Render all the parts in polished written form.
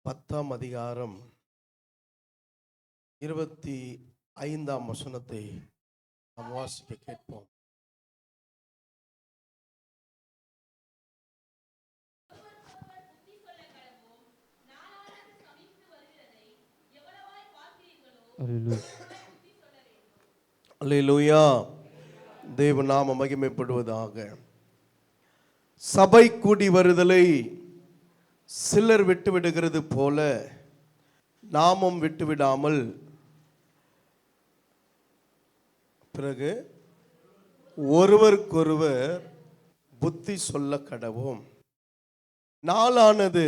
10ஆம் அதிகாரம் 25ஆம் வசனத்தை நாம் வாசிக்க கேட்போம். அல்லேலூயா. தேவ நாம மகிமைப்படுவதாக. சபை கூடி வருதலை சிலர் விட்டுவிடுகிறது போல நாமும் விட்டுவிடாமல் பிறகு ஒருவருக்கொருவர் புத்தி சொல்ல கடவோம். நாளானது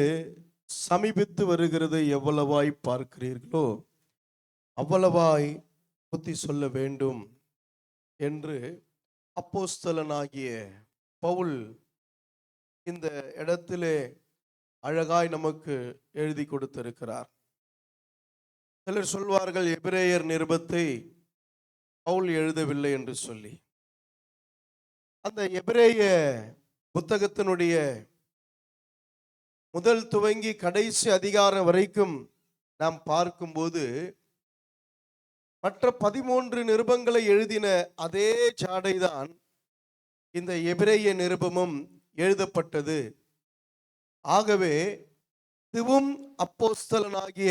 சமீபித்து வருகிறது எவ்வளவாய் பார்க்கிறீர்களோ அவ்வளவாய் புத்தி சொல்ல வேண்டும் என்று அப்போஸ்தலனாகிய பவுல் இந்த இடத்திலே அழகாய் நமக்கு எழுதி கொடுத்திருக்கிறார். சிலர் சொல்வார்கள் எபிரேயர் நிருபத்தை பவுல் எழுதவில்லை என்று சொல்லி. அந்த எபிரேய புத்தகத்தினுடைய முதல் துவங்கி கடைசி அதிகாரம் வரைக்கும் நாம் பார்க்கும்போது மற்ற 13 நிருபங்களை எழுதின அதே ஜாடைதான் இந்த எபிரேய நிருபமும் எழுதப்பட்டது. ஆகவே இதுவும் அப்போஸ்தலனாகிய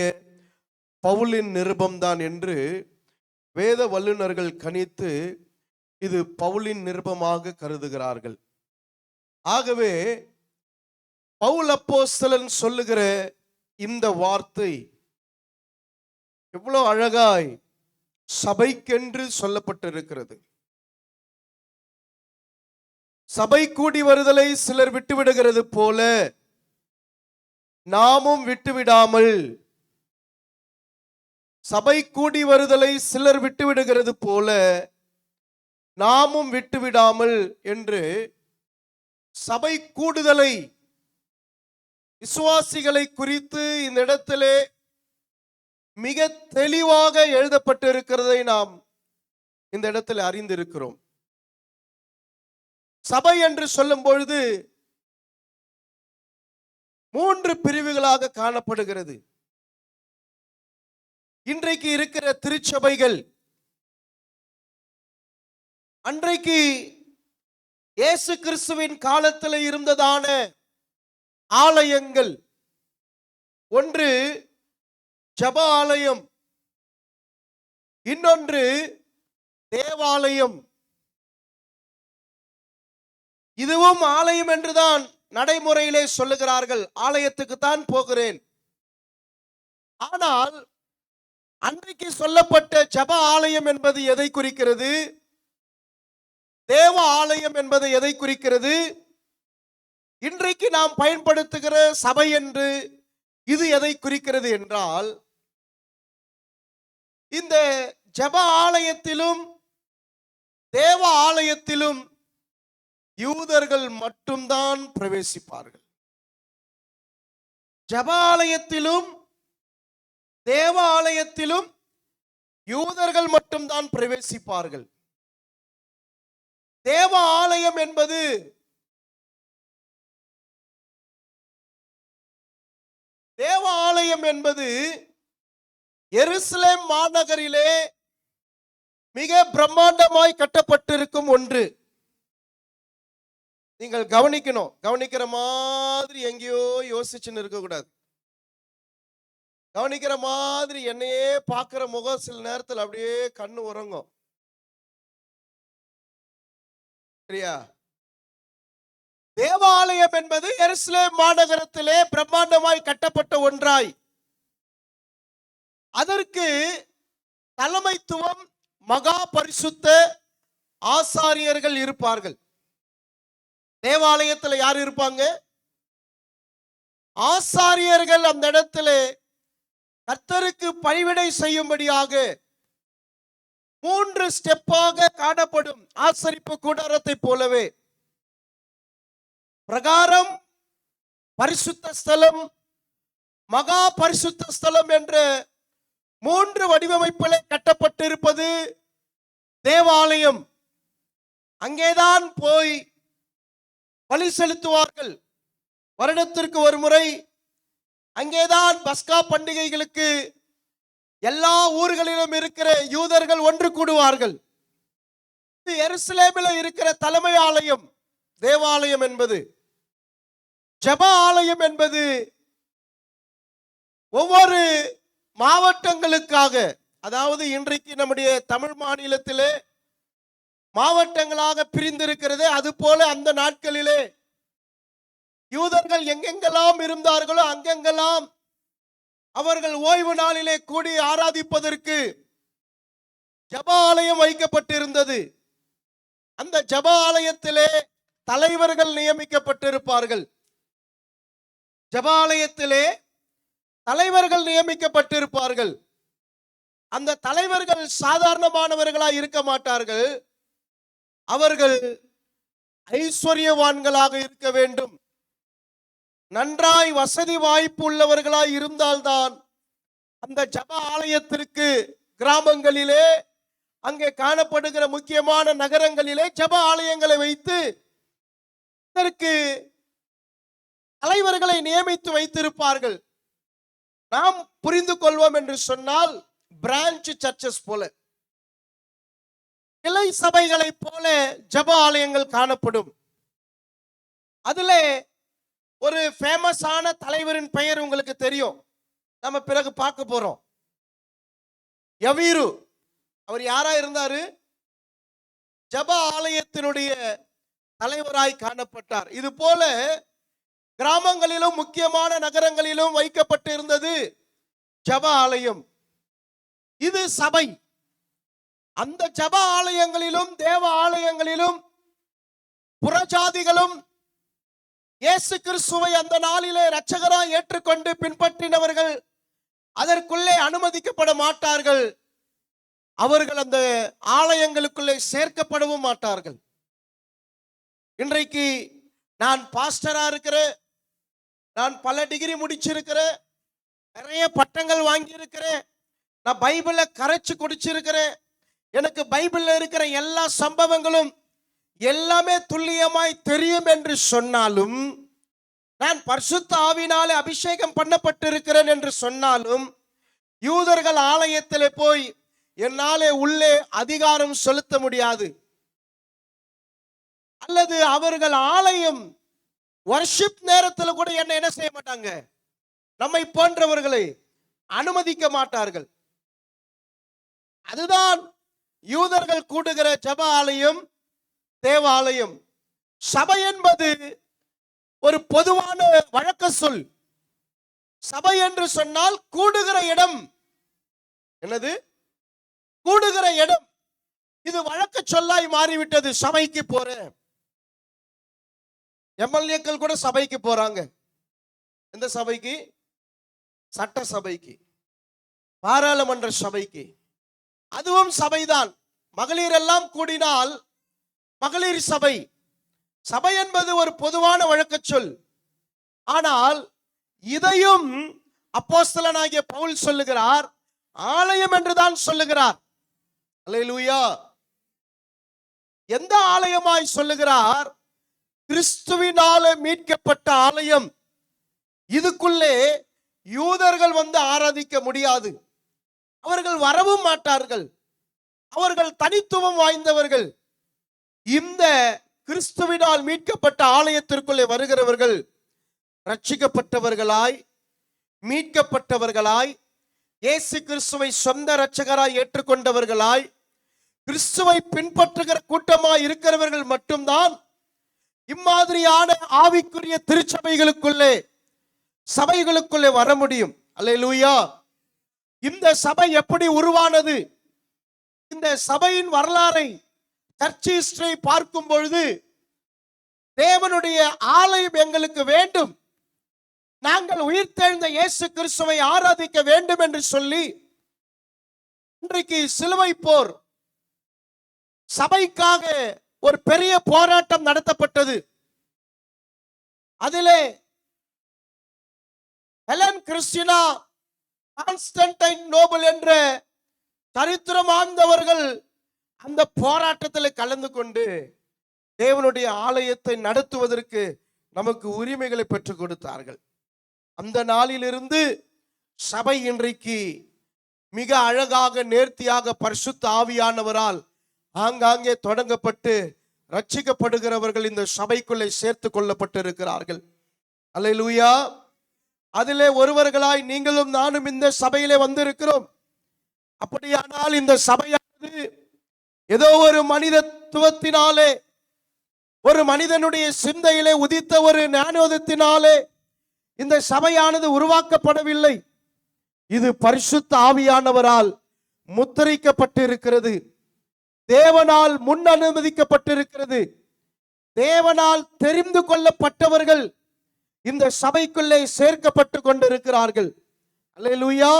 பவுலின் நிருபம்தான் என்று வேத வல்லுநர்கள் கணித்து இது பவுலின் நிருபமாக கருதுகிறார்கள். ஆகவே பவுல் அப்போஸ்தலன் சொல்லுகிற இந்த வார்த்தை எவ்வளவு அழகாய் சபைக்கென்று சொல்லப்பட்டிருக்கிறது. சபை கூடி வருதலை சிலர் விட்டுவிடுகிறது போல நாமும் விட்டுவிடாமல், சபை கூடி வருதலை சிலர் விட்டுவிடுகிறது போல நாமும் விட்டுவிடாமல் என்று சபை கூடுதலை விசுவாசிகளை குறித்து இந்த இடத்திலே மிக தெளிவாக எழுதப்பட்டிருக்கிறதை நாம் இந்த இடத்தில் அறிந்திருக்கிறோம். சபை என்று சொல்லும் பொழுது 3 பிரிவுகளாக காணப்படுகிறது. இன்றைக்கு இருக்கிற திருச்சபைகள், அன்றைக்கு இயேசு கிறிஸ்துவின் காலத்தில் இருந்ததான ஆலயங்கள், ஒன்று ஜெப ஆலயம், இன்னொன்று தேவாலயம். இதுவும் ஆலயம் என்றுதான் நடைமுறையிலே சொல்லுகிறார்கள். ஆலயத்துக்கு தான் போகிறேன். ஆனால் அன்றைக்கு சொல்லப்பட்ட ஜெப ஆலயம் என்பது எதை குறிக்கிறது? தேவ ஆலயம் என்பது எதை குறிக்கிறது? இன்றைக்கு நாம் பயன்படுத்துகிற சபை என்று இது எதை குறிக்கிறது என்றால், இந்த ஜெப ஆலயத்திலும் தேவ ஆலயத்திலும் யூதர்கள் மட்டும்தான் பிரவேசிப்பார்கள். ஜெப ஆலயத்திலும் தேவ ஆலயத்திலும் யூதர்கள் மட்டும்தான் பிரவேசிப்பார்கள். தேவ ஆலயம் என்பது எருசலேம் மாநகரிலே மிக பிரம்மாண்டமாய் கட்டப்பட்டிருக்கும் ஒன்று. நீங்கள் கவனிக்கணும். கவனிக்கிற மாதிரி எங்கேயோ யோசிச்சுன்னு இருக்கக்கூடாது. கவனிக்கிற மாதிரி என்னையே பார்க்கிற முகம் சில நேரத்தில் அப்படியே கண்ணு உறங்கும். சரியா? தேவாலயம் என்பது எருசலேம் மாநகரத்திலே பிரம்மாண்டமாய் கட்டப்பட்ட ஒன்றாய், அதற்கு தலைமைத்துவம் மகா பரிசுத்த ஆசாரியர்கள் இருப்பார்கள். தேவாலயத்தில் யார் இருப்பாங்க? ஆசாரியர்கள். அந்த இடத்துல கர்த்தருக்கு பணிவிடை செய்யும்படியாக 3 ஸ்டெப்பாக காணப்படும் ஆசரிப்பு கூடாரத்தை போலவே பிரகாரம், பரிசுத்த ஸ்தலம், மகா பரிசுத்த ஸ்தலம் என்ற 3 வடிவமைப்பிலே கட்டப்பட்டிருப்பது தேவாலயம். அங்கேதான் போய் பலி செலுத்துவார்கள். வருடத்திற்கு ஒரு முறை அங்கேதான் பஸ்கா பண்டிகைகளுக்கு எல்லா ஊர்களிலும் இருக்கிற யூதர்கள் ஒன்று கூடுவார்கள். எருசலேமில் இருக்கிற தலைமை ஆலயம், தேவாலயம் என்பது, ஜெப ஆலயம் என்பது ஒவ்வொரு மாவட்டங்களுக்காக, அதாவது இன்றைக்கு நம்முடைய தமிழ் மாநிலத்திலே மாவட்டங்களாக பிரிந்திருக்கிறது. அது போல அந்த நாட்களிலே யூதர்கள் எங்கெங்கெல்லாம் இருந்தார்களோ அங்கெங்கெல்லாம் அவர்கள் ஓய்வு நாளிலே கூடி ஆராதிப்பதற்கு ஜெப ஆலயம் வைக்கப்பட்டிருந்தது. அந்த ஜெப ஆலயத்திலே தலைவர்கள் நியமிக்கப்பட்டிருப்பார்கள். ஜெப ஆலயத்திலே தலைவர்கள் நியமிக்கப்பட்டிருப்பார்கள். அந்த தலைவர்கள் சாதாரணமானவர்களாய் இருக்க மாட்டார்கள். அவர்கள் ஐஸ்வர்யவான்களாக இருக்க வேண்டும். நன்றாய் வசதி வாய்ப்பு உள்ளவர்களாய் இருந்தால்தான் அந்த ஜெப ஆலயத்திற்கு கிராமங்களிலே, அங்கே காணப்படுகிற முக்கியமான நகரங்களிலே ஜெப ஆலயங்களை வைத்து இதற்கு தலைவர்களை நியமித்து வைத்திருப்பார்கள். நாம் புரிந்து கொள்வோம் என்று சொன்னால், பிரான்ச் சர்ச்சஸ் போல, கிளை சபைகளை போல ஜெப ஆலயங்கள் காணப்படும். அதிலே ஒரு ஃபேமஸான தலைவரின் பெயர் உங்களுக்கு தெரியும், நம்ம பிறகு பார்க்க போறோம். யவீரு, அவர் யாரா இருந்தாரு? ஜெப ஆலயத்தினுடைய தலைவராய் காணப்பட்டார். இது போல கிராமங்களிலும் முக்கியமான நகரங்களிலும் வைக்கப்பட்டு இருந்தது ஜெப ஆலயம். இது சபை. அந்த ஜெப ஆலயங்களிலும் தேவ ஆலயங்களிலும் புறஜாதிகளும் இயேசு கிறிஸ்துவை அந்த நாளிலே இரட்சகராய் ஏற்றுக்கொண்டு பின்பற்றினவர்கள் அதற்குள்ளே அனுமதிக்கப்பட மாட்டார்கள். அவர்கள் அந்த ஆலயங்களுக்குள்ளே சேர்க்கப்படவும் மாட்டார்கள். இன்றைக்கு நான் பாஸ்டரா இருக்கிறேன், நான் பல டிகிரி முடிச்சிருக்கிறேன், நிறைய பட்டங்கள் வாங்கி இருக்கிறேன், நான் பைபிளை கரைச்சு குடிச்சிருக்கிறேன், எனக்கு பைபிள்ல இருக்கிற எல்லா சம்பவங்களும் எல்லாமே துல்லியமாய் தெரியும் என்று சொன்னாலும், நான் பரிசுத்த ஆவியினாலே அபிஷேகம் பண்ணப்பட்டிருக்கிறேன் என்று சொன்னாலும், யூதர்கள் ஆலயத்திலே போய் என்னாலே உள்ளே அதிகாரம் செலுத்த முடியாது. அல்லது அவர்கள் ஆலயம் வர்ஷிப் நேரத்தில் கூட என்ன செய்ய மாட்டாங்க, நம்மை போன்றவர்களை அனுமதிக்க மாட்டார்கள். அதுதான் யூதர்கள் கூடுகிற ஜெப ஆலயம், தேவாலயம். சபை என்பது ஒரு பொதுவான வழக்க சொல். சபை என்று சொன்னால் கூடுகிற இடம். என்னது? கூடுகிற இடம். இது வழக்க சொல்லாய் மாறிவிட்டது. சபைக்கு போறேன். எம்எல்ஏக்கள் கூட சபைக்கு போறாங்க. எந்த சபைக்கு? சட்ட சபைக்கு, பாராளுமன்ற சபைக்கு. அதுவும் சபைதான். மகளிர் எல்லாம் கூடினால் மகளிர் சபை. சபை என்பது ஒரு பொதுவான வழக்க சொல். ஆனால் இதையும் அப்போஸ்தலனாகிய பவுல் சொல்லுகிறார், ஆலயம் என்றுதான் சொல்லுகிறார். அல்லேலூயா. எந்த ஆலயமாய் சொல்லுகிறார்? கிறிஸ்துவினாலே மீட்கப்பட்ட ஆலயம். இதுக்குள்ளே யூதர்கள் வந்து ஆராதிக்க முடியாது. அவர்கள் வரவும் மாட்டார்கள். அவர்கள் தனித்துவம் வாய்ந்தவர்கள். இந்த கிறிஸ்துவினால் மீட்கப்பட்ட ஆலயத்திற்குள்ளே வருகிறவர்கள் ரட்சிக்கப்பட்டவர்களாய், மீட்கப்பட்டவர்களாய், இயேசு கிறிஸ்துவை சொந்த இரட்சகராய் ஏற்றுக்கொண்டவர்களாய், கிறிஸ்துவை பின்பற்றுகிற கூட்டமாய் இருக்கிறவர்கள் மட்டும்தான் இம்மாதிரியான ஆவிக்குரிய திருச்சபைகளுக்குள்ளே, சபைகளுக்குள்ளே வர முடியும். அல்லேலூயா. இந்த சபை எப்படி உருவானது? இந்த சபையின் வரலாறை, சர்ச் ஹிஸ்டரி பார்க்கும் பொழுது, தேவனுடைய ஆலயம் எங்களுக்கு வேண்டும், நாங்கள் உயிர்த்தெழுந்த இயேசு கிறிஸ்துவை ஆராதிக்க வேண்டும் என்று சொல்லி இன்றைக்கு சிலுவை போர், சபைக்காக ஒரு பெரிய போராட்டம் நடத்தப்பட்டது. அதிலே ஹெலன் கிறிஸ்டினா, கான்ஸ்டன்டைன் நோபல் என்ற சரித்திரமானவர்கள் அந்த போராட்டத்தில் கலந்து கொண்டு தேவனுடைய ஆலயத்தை நடத்துவதற்கு நமக்கு உரிமைகளை பெற்றுக் கொடுத்தார்கள். அந்த நாளிலிருந்து சபை இன்றைக்கு மிக அழகாக நேர்த்தியாக பரிசுத்த ஆவியானவரால் ஆங்காங்கே தொடங்கப்பட்டு ரட்சிக்கப்படுகிறவர்கள் இந்த சபைக்குள்ளே சேர்த்து கொள்ளப்பட்டிருக்கிறார்கள். அல்லேலூயா. அதிலே ஒருவர்களாய் நீங்களும் நானும் இந்த சபையிலே வந்திருக்கிறோம். அப்படியானால் இந்த சபையானது ஏதோ ஒரு மனிதத்துவத்தினாலே, ஒரு மனிதனுடைய சிந்தையிலே உதித்த ஒரு ஞானோதயத்தினாலே இந்த சபையானது உருவாக்கப்படவில்லை. இது பரிசுத்த ஆவியானவரால் முத்திரிக்கப்பட்டிருக்கிறது. தேவனால் முன் அனுமதிக்கப்பட்டிருக்கிறது. தேவனால் தெரிந்து கொள்ளப்பட்டவர்கள் இந்த சபைக்குள்ளே சேர்க்கப்பட்டு கொண்டிருக்கிறார்கள். அல்லேலூயா.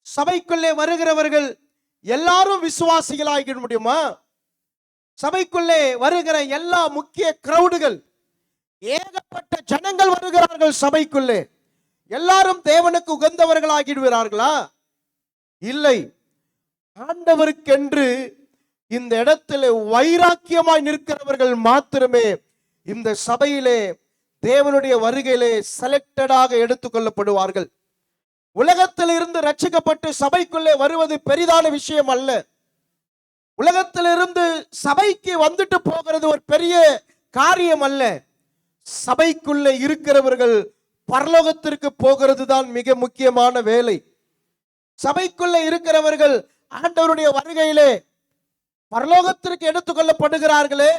சபைக்குள்ளே வருகிறவர்கள் எல்லாரும் விசுவாசிகளாக முடியுமா? சபைக்குள்ளே வருகிற எல்லா முக்கிய கிரவுடுகள், ஏகப்பட்ட ஜனங்கள் வருகிறார்கள் சபைக்குள்ளே, எல்லாரும் தேவனுக்கு உகந்தவர்களாகிடுவார்களா? இல்லை. ஆண்டவருக்கென்று இந்த இடத்திலே வைராக்கியமாய் நிற்கிறவர்கள் மாத்திரமே இந்த சபையிலே தேவனுடைய வருகையிலே செலக்டடாக எடுத்துக்கொள்ளப்படுவார்கள். உலகத்தில் இருந்து ரட்சிக்கப்பட்டு சபைக்குள்ளே வருவது பெரிதான விஷயம் அல்ல. உலகத்திலிருந்து சபைக்கு வந்துட்டு போகிறது ஒரு பெரிய காரியம் அல்ல. சபைக்குள்ளே இருக்கிறவர்கள் பரலோகத்திற்கு போகிறது தான் மிக முக்கியமான வேலை. சபைக்குள்ளே இருக்கிறவர்கள் ஆண்டவருடைய வருகையிலே பரலோகத்திற்கு எடுத்துக்கொள்ளப்படுகிறார்களே,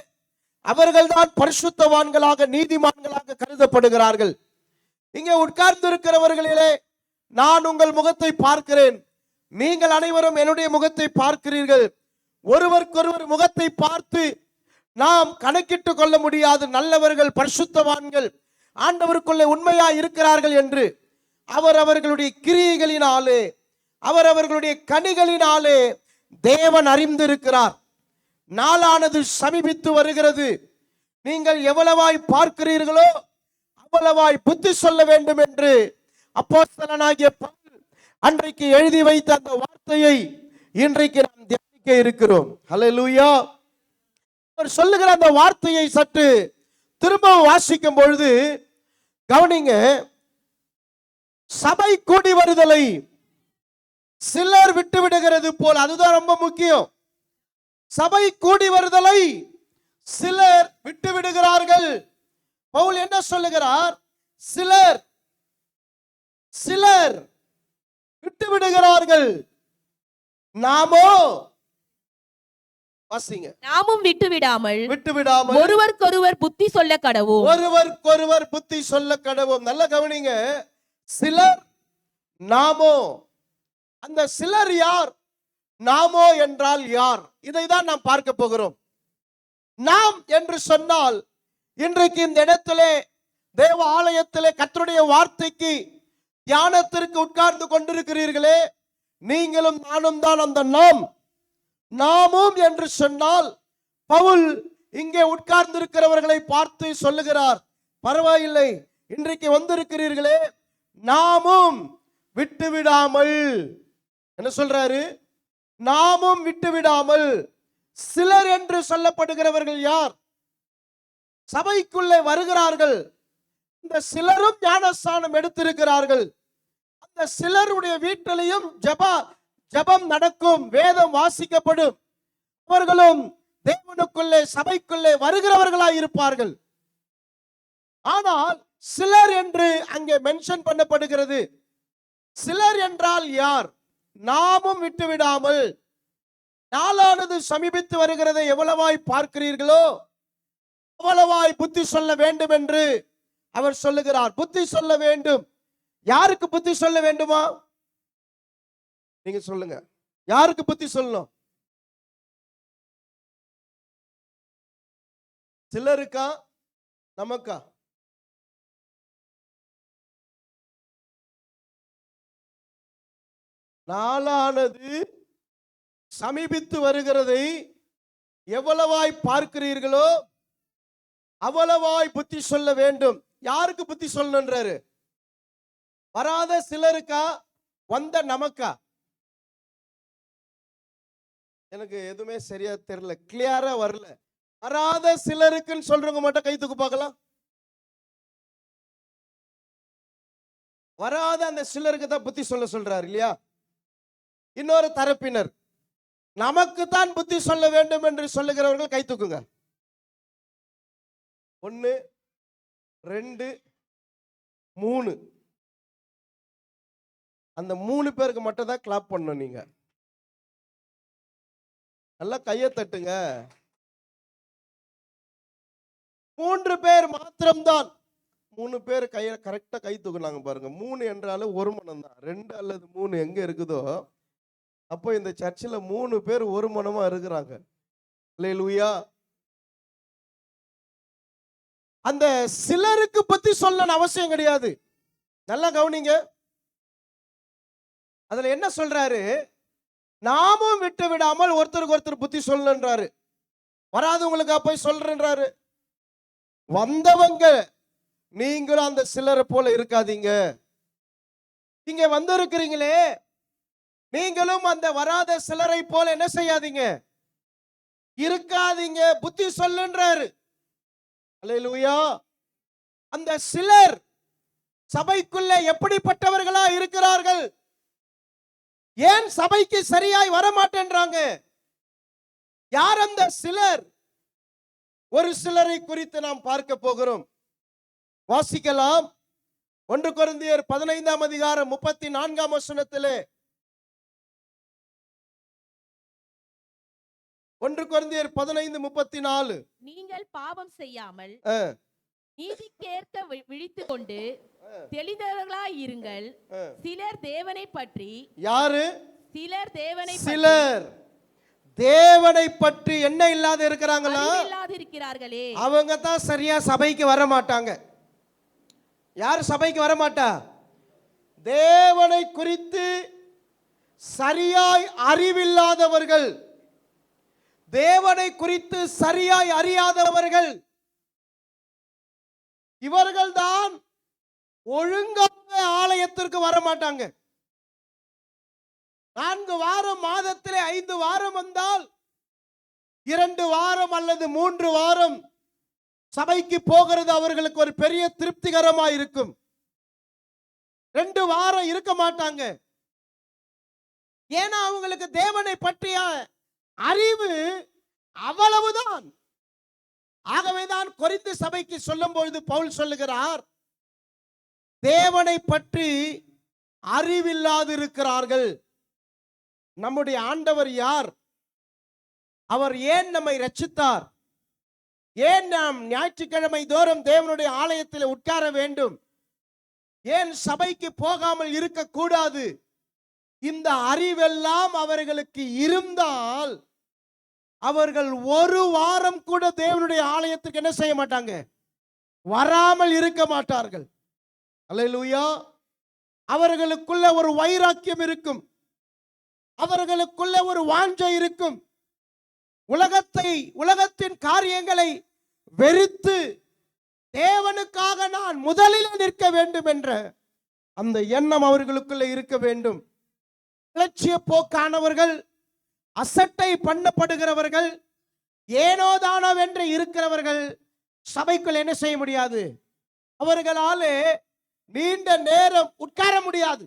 அவர்கள் தான் பரிசுத்தவான்களாக நீதிமான்களாக கருதப்படுகிறார்கள். இங்கே உட்கார்ந்து இருக்கிறவர்களிலே நான் உங்கள் முகத்தை பார்க்கிறேன், நீங்கள் அனைவரும் என்னுடைய முகத்தை பார்க்கிறீர்கள். ஒருவருக்கொருவர் முகத்தை பார்த்து நாம் கணக்கிட்டு கொள்ள முடியாது நல்லவர்கள், பரிசுத்தவான்கள், ஆண்டவருக்குள்ளே உண்மையா இருக்கிறார்கள் என்று. அவர்களுடைய கிரியைகளினாலே, அவர்களுடைய கனிகளினாலே தேவன் அறிந்திருக்கிறார். நாளானது சமீபித்து வருகிறது. நீங்கள் எவ்வளவாய் பார்க்கிறீர்களோ அவ்வளவாய் புத்தி சொல்ல வேண்டும் என்று அப்போஸ்தலனாகிய பவுல் அன்றைக்கு எழுதி வைத்த அந்த வார்த்தையை இன்றைக்கு நாம் தியானிக்க இருக்கிறோம். ஹல்லேலூயா. அவர் சொல்லுகிற அந்த வார்த்தையை சற்று திரும்ப வாசிக்கும் பொழுது கவனிங்க. சபை கூடி வருதலை சிலர் விட்டு விடுகிறது போல், அதுதான் ரொம்ப முக்கியம். சபை கூடி வருதலை சிலர் விட்டு விடுகிறார்கள். பவுல் என்ன சொல்லுகிறார்? சிலர் சிலர் விட்டு விடுகிறார்கள். நாமோ வாசிங்க. நாமும் விட்டுவிடாமல் விட்டுவிடாமல் ஒருவருக்கொருவர் புத்தி சொல்ல கடவோம். ஒருவருக்கொருவர் புத்தி சொல்ல கடவோம். நல்ல கவனிங்க. சிலர், நாமோ. அந்த சிலர் யார்? நாமோ என்றால் யார்? இதை தான் நாம் பார்க்க போகிறோம். நாம் என்று சொன்னால் இன்றைக்கு இந்த இடத்திலே தேவ ஆலயத்திலே கர்த்தருடைய வார்த்தைக்கு தியானத்திற்கு உட்கார்ந்து கொண்டிருக்கிறீர்களே, நீங்களும் நானும் தான் அந்த நாம். நாமும் என்று சொன்னால் பவுல் இங்கே உட்கார்ந்து இருக்கிறவர்களை பார்த்து சொல்லுகிறார், பரவாயில்லை, இன்றைக்கு வந்திருக்கிறீர்களே, நாமும் விட்டுவிடாமல். என்ன சொல்றாரு? நாமும் விட்டுவிடாமல். சிலர் என்று சொல்லப்படுகிறவர்கள் யார்? சபைக்குள்ளே வருகிறார்கள். இந்த சிலரும் ஞானஸ்நானம் எடுத்திருக்கிறார்கள். அந்த சிலருடைய வீட்டிலையும் ஜெபம் நடக்கும், வேதம் வாசிக்கப்படும். அவர்களும் தேவனுக்குள்ளே சபைக்குள்ளே வருகிறவர்களாய் இருப்பார்கள். ஆனால் சிலர் என்று அங்கே மென்ஷன் பண்ணப்படுகிறது. சிலர் என்றால் யார்? நாமும் விட்டுவிடாமல். நாளானது சமீபித்து வருகிறதை எவ்வளவாய் பார்க்கிறீர்களோ அவ்வளவாய் புத்தி சொல்ல வேண்டும் என்று அவர் சொல்லுகிறார். புத்தி சொல்ல வேண்டும். யாருக்கு புத்தி சொல்ல வேண்டுமா? நீங்க சொல்லுங்க. யாருக்கு புத்தி சொல்லணும்? சிலருக்கா, நமக்கா? நாளானது சமீபித்து வருகிறதை எவ்வளவாய் பார்க்கிறீர்களோ அவ்வளவாய் புத்தி சொல்ல வேண்டும். யாருக்கு புத்தி சொல்லணும்ன்றாரு? வராத சிலருக்கா, வந்த நமக்கா? எனக்கு எதுவுமே சரியா தெரியல, கிளியரா வரல. வராத சிலருக்குன்னு சொல்றவங்க மட்டும் கை தூக்கு பார்க்கலாம். வராத அந்த சிலருக்கு தான் புத்தி சொல்ல சொல்றாரு இல்லையா? இன்னொரு தரப்பினர் நமக்கு தான் புத்தி சொல்ல வேண்டும் என்று சொல்லுகிறவர்கள் கை தூக்குங்க. 1 2 3. அந்த 3 பேருக்கு மட்டும் தான் கிளாப் பண்ணணும். நீங்க நல்லா கையை தட்டுங்க. 3 பேர் மாத்திரம்தான். 3 பேர் கையை கரெக்டா கை தூக்குனாங்க பாருங்க. 3 என்றாலும் ஒரு மனம் தான். 2 அல்லது 3 எங்க இருக்குதோ அப்போ இந்த சர்ச்சில் 3 பேர் ஒரு மனமா இருக்கிறாங்க. அல்லேலூயா. அந்த சிலருக்கு பத்தி சொல்ல அவசியம் கிடையாது. நல்லா கவனிங்க. அதுல என்ன சொல்றாரு? நாமும் விட்டு விடாமல் ஒருத்தருக்கு ஒருத்தர் புத்தி சொல்லன்றாரு. வராதவங்களுக்கு போய் சொல்றேன்றாரு. வந்தவங்க நீங்களும் அந்த சிலரை போல இருக்காதீங்க. இங்க வந்திருக்கிறீங்களே, நீங்களும் அந்த வராத சிலரை போல என்ன செய்யாதீங்க, இருக்காதீங்க, புத்தி சொல்லுன்றாரு. அல்லேலூயா. அந்த சிலர் சபைக்குள்ள எப்படிப்பட்டவர்களா இருக்கிறார்கள்? ஏன் சபைக்கு சரியாய் வரமாட்டேன்றாங்க? யார் அந்த சிலர்? ஒரு சிலரை குறித்து நாம் பார்க்க போகிறோம். வாசிக்கலாம். 1 கொரிந்தியர் 15ஆம் அதிகாரம் 34ஆம் வசனத்திலே 1 கொரிந்தியர் 15:34. நீங்கள் பாவம் செய்யாமல் நீதிக்கேற்க விழித்துக் கொண்டு தெளிந்தவர்களாய் இருங்கள். சிலர் தேவனை பற்றி, யாரு சிலர் தேவனை சிலர் தேவனை பற்றி என்ன இல்லாத இருக்கிறாங்களா? இல்லாதிருக்கிறார்களே, அவங்க தான் சரியா சபைக்கு வர மாட்டாங்க. யார் சபைக்கு வர மாட்டா? தேவனை குறித்து சரியாய் அறிவில்லாதவர்கள், தேவனை குறித்து சரியாய் அறியாதவர்கள், இவர்கள்தான் ஒழுங்காக ஆலயத்திற்கு வர மாட்டாங்க. 4 வாரம் மாதத்திலே 5 வாரம் வந்தால் 2 வாரம் அல்லது 3 வாரம் சபைக்கு போகிறது அவர்களுக்கு ஒரு பெரிய திருப்திகரமா இருக்கும். 2 வாரம் இருக்க மாட்டாங்க. ஏன்னா அவங்களுக்கு தேவனை பற்றிய அறிவு அவ்வளவுதான். ஆகவேதான் கொரிந்து சபைக்கு சொல்லும் பொழுது பவுல் சொல்லுகிறார், தேவனை பற்றி அறிவில்லாதிருக்கிறார்கள். நம்முடைய ஆண்டவர் யார்? அவர் ஏன் நம்மை ரட்சித்தார்? ஏன் நாம் ஞாயிற்றுக்கிழமை தோறும் தேவனுடைய ஆலயத்தில் உட்கார வேண்டும்? ஏன் சபைக்கு போகாமல் இருக்கக்கூடாது? இந்த அறிவெல்லாம் அவர்களுக்கு இருந்தால் அவர்கள் ஒரு வாரம் கூட தேவனுடைய ஆலயத்துக்கு என்ன செய்ய மாட்டாங்க, வராமல் இருக்க மாட்டார்கள். அல்லேலூயா. அவர்களுக்குள்ள ஒரு வைராக்கியம் இருக்கும், அவர்களுக்குள்ள ஒரு வாஞ்சை இருக்கும். உலகத்தின் காரியங்களை வெறுத்து தேவனுக்காக நான் முதலில் நிற்க வேண்டும் என்ற அந்த எண்ணம் அவர்களுக்குள்ள இருக்க வேண்டும். இலட்சிய போக்கானவர்கள், அசட்டை பண்ணப்படுகிறவர்கள், ஏனோதானோ என்று இருக்கிறவர்கள் சபைக்குள் என்ன செய்ய முடியாது, அவர்களாலே நீண்ட நேரம் உட்கார முடியாது.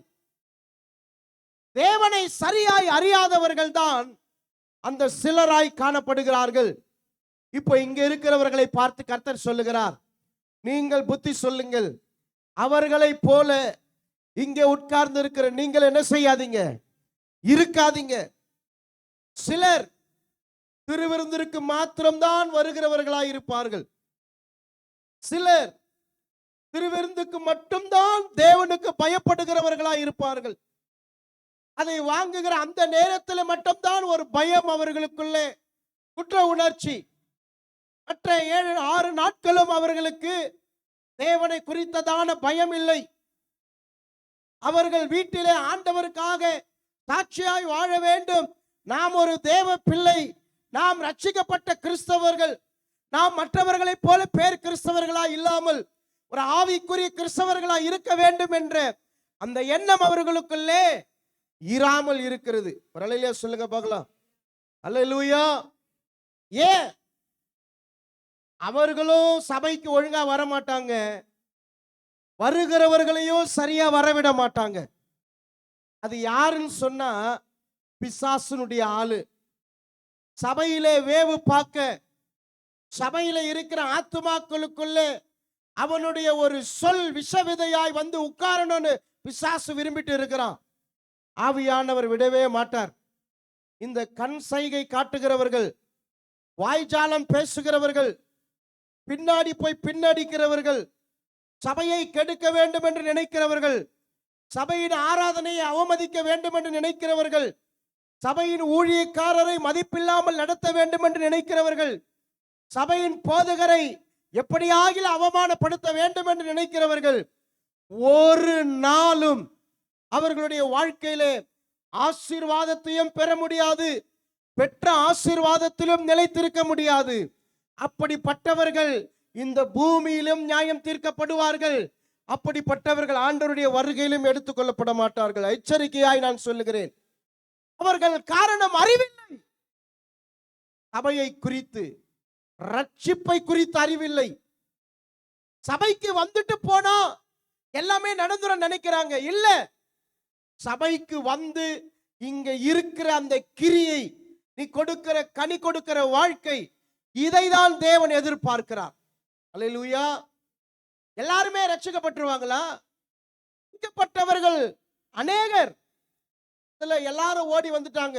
தேவனை சரியாய் அறியாதவர்கள் தான் அந்த சிலராய் காணப்படுகிறார்கள். இப்போ இங்க இருக்கிறவர்களை பார்த்து கர்த்தர் சொல்லுகிறார், நீங்கள் புத்தி சொல்லுங்கள். அவர்களை போல இங்கே உட்கார்ந்து இருக்கிற நீங்கள் என்ன செய்யாதீங்க, இருக்காதீங்க. சிலர் திருவிருந்திற்கு மாத்திரம்தான் வருகிறவர்களாய் இருப்பார்கள். சிலர் திருவிருந்துக்கு மட்டும்தான் தேவனுக்கு பயப்படுகிறவர்களாய் இருப்பார்கள். அதை வாங்குகிற அந்த நேரத்தில் மட்டும்தான் ஒரு பயம் அவர்களுக்குள்ளே, குற்ற உணர்ச்சி. மற்ற 7-6 நாட்களும் அவர்களுக்கு தேவனை குறித்ததான பயம் இல்லை. அவர்கள் வீட்டிலே ஆண்டவருக்காக சாட்சியாய் வாழ வேண்டும், நாம் ஒரு தேவ பிள்ளை, நாம் ரட்சிக்கப்பட்ட கிறிஸ்தவர்கள், நாம் மற்றவர்களைப் போல பேர் கிறிஸ்தவர்களா இல்லாமல் ஒரு ஆவிக்குரிய கிறிஸ்தவர்களா இருக்க வேண்டும் என்ற அந்த எண்ணம் அவர்களுக்குள்ளே இராமல் இருக்கிறது. அல்லேலூயா சொல்லுங்க பார்க்கலாம். அல்லேலூயா. ஏன் அவர்களும் சபைக்கு ஒழுங்கா வர மாட்டாங்க, வருகிறவர்களையும் சரியா வரவிட மாட்டாங்க. அது யாருன்னு சொன்னா பிசாசுனுடைய ஆளு. சபையிலே வேவு பார்க்க, சபையில இருக்கிற ஆத்துமாக்களுக்குள்ள அவனுடைய ஒரு சொல் விஷவிதையாய் வந்து உட்காரணும்னு பிசாசு விரும்பிட்டு இருக்கிறான். ஆவியானவர் விடவே மாட்டார். இந்த கண் சைகை காட்டுகிறவர்கள், வாய்ஜாலம் பேசுகிறவர்கள், பின்னாடி போய் பின்னடிக்கிறவர்கள், சபையை கெடுக்க வேண்டும் என்று நினைக்கிறவர்கள், சபையின் ஆராதனையை அவமதிக்க வேண்டும் என்று நினைக்கிறவர்கள், சபையின் ஊழியக்காரரை மதிப்பில்லாமல் நடத்த வேண்டும் என்று நினைக்கிறவர்கள், சபையின் போதகரை எப்படியாகிலும் அவமானப்படுத்த வேண்டும் என்று நினைக்கிறவர்கள் ஒரு நாளும் அவர்களுடைய வாழ்க்கையிலே ஆசீர்வாதத்தையும் பெற முடியாது, பெற்ற ஆசீர்வாதத்திலும் நிலைத்திருக்க முடியாது. அப்படிப்பட்டவர்கள் இந்த பூமியிலும் நியாயம் தீர்க்கப்படுவார்கள். அப்படிப்பட்டவர்கள் ஆண்டவருடைய வருகையிலும் எடுத்துக்கொள்ளப்பட மாட்டார்கள். எச்சரிக்கையாய் நான் சொல்லுகிறேன். அவர்கள் காரணம் அறிவில்லை. சபையை குறித்து, ரட்சிப்பை குறித்து அறிவில்லை. சபைக்கு வந்துட்டு போனா எல்லாமே நடந்துரும் நினைக்கிறாங்க. இல்ல, சபைக்கு வந்து இங்க இருக்கிற அந்த கிரியை, நீ கொடுக்கிற கனி கொடுக்கிற வாழ்க்கை, இதைதான் தேவன் எதிர்பார்க்கிறார். அல்லேலூயா. எல்லாருமே ரட்சிக்கப்பட்டுருவாங்களா? ரட்சிக்கப்பட்டவர்கள் அநேகர், இதுல எல்லாரும் ஓடி வந்துட்டாங்க.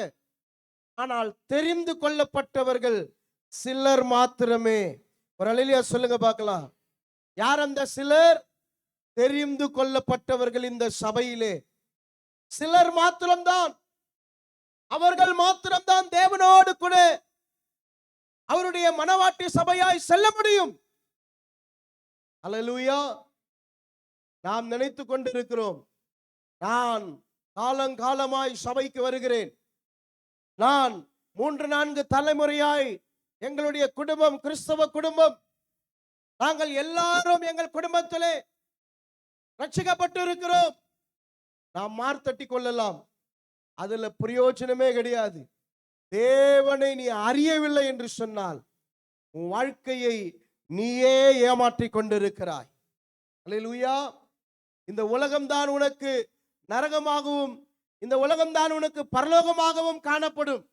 ஆனால் தெரிந்து கொள்ளப்பட்டவர்கள் சிலர் மாத்திரமே. ஒரு அல்லேலூயா சொல்லுங்க பார்க்கலாம். யார் அந்த சிலர்? தெரிந்து கொள்ளப்பட்டவர்கள் இந்த சபையிலே சிலர் மாத்திரம்தான். அவர்கள் மாத்திரம்தான் தேவனோடு கூட அவருடைய மனவாட்டி சபையாய் செல்ல முடியும். அல்லேலூயா. நாம் நினைத்து கொண்டிருக்கிறோம், நான் காலங்காலமாய் சபைக்கு வருகிறேன், நான் 3-4 தலைமுறையாய் எங்களுடைய குடும்பம் கிறிஸ்தவ குடும்பம், நாங்கள் எல்லாரும் எங்கள் குடும்பத்திலே ரட்சிக்கப்பட்டு இருக்கிறோம். நாம் மார்த்தட்டி கொள்ளலாம், அதுல பிரயோஜனமே கிடையாது. தேவனை நீ அறியவில்லை என்று சொன்னால் உன் வாழ்க்கையை நீயே ஏமாற்றிக் கொண்டிருக்கிறாய். அல்லேலூயா. இந்த உலகம்தான் உனக்கு நரகமாகவும், இந்த உலகம்தான் உனக்கு பரலோகமாகவும் காணப்படும்.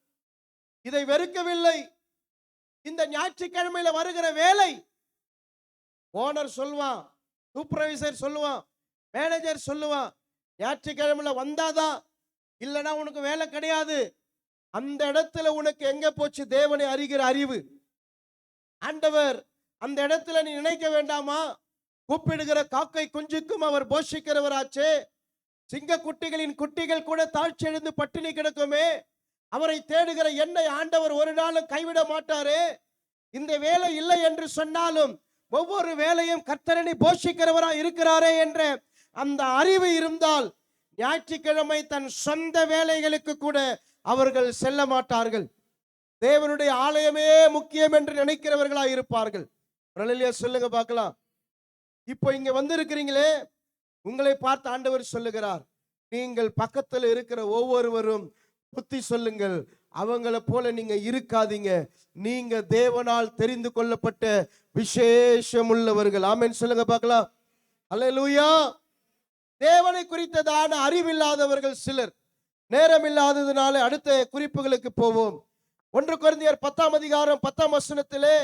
இதை வெறுக்கவில்லை. இந்த ஞாயிற்றுக்கிழமையில வருகிற வேலை, ஓனர் சொல்லுவான், சூப்பர்வைசர் சொல்லுவான், மேனேஜர் சொல்லுவான், ஞாயிற்றுக்கிழமையில வந்தாதான், இல்லைன்னா உனக்கு வேலை கிடையாது. அந்த இடத்துல உனக்கு எங்க போச்சு தேவனை அறிகிற அறிவு? ஆண்டவர் அந்த இடத்துல நீ நினைக்க வேண்டாமா, கூப்பிடுகிற காக்கை குஞ்சுக்கும் அவர் போஷிக்கிறவராச்சே, சிங்க குட்டிகளின் குட்டிகள் கூட தாழ்ச்சி எழுந்து பட்டினி கிடக்குமே, அவரை தேடுகிற என்னை ஆண்டவர் ஒரு நாளும் கைவிட மாட்டாரே. இந்த வேலை இல்லை என்று சொன்னாலும் ஒவ்வொரு வேலையும் கர்த்தரனை போஷிக்கிறவரா இருக்கிறாரே என்ற அந்த அறிவு இருந்தால் ஞாயிற்றுக்கிழமை தன் சொந்த வேலைகளுக்கு கூட அவர்கள் செல்ல மாட்டார்கள். தேவனுடைய ஆலயமே முக்கியம் என்று நினைக்கிறவர்களா இருப்பார்கள். சொல்லுங்க பார்க்கலாம். இப்போ இங்க வந்திருக்கிறீங்களே, உங்களை பார்த்து ஆண்டவர் சொல்லுகிறார், நீங்கள் பக்கத்தில் இருக்கிற ஒவ்வொருவரும் புத்தி சொல்லுங்கள், அவங்கள போல நீங்க இருக்காதீங்க, நீங்க தேவனால் தெரிந்து கொள்ளப்பட்ட விசேஷம் உள்ளவர்கள். ஆமென் சொல்லுங்க பார்க்கலாம். அல்லேலூயா. தேவனை குறித்ததான அறிவில்லாதவர்கள் சிலர். நேரம் இல்லாததுனால அடுத்த குறிப்புகளுக்கு போவோம். 1 கொரிந்தியர் 10ஆம் அதிகாரம் 10ஆம் வசனத்திலே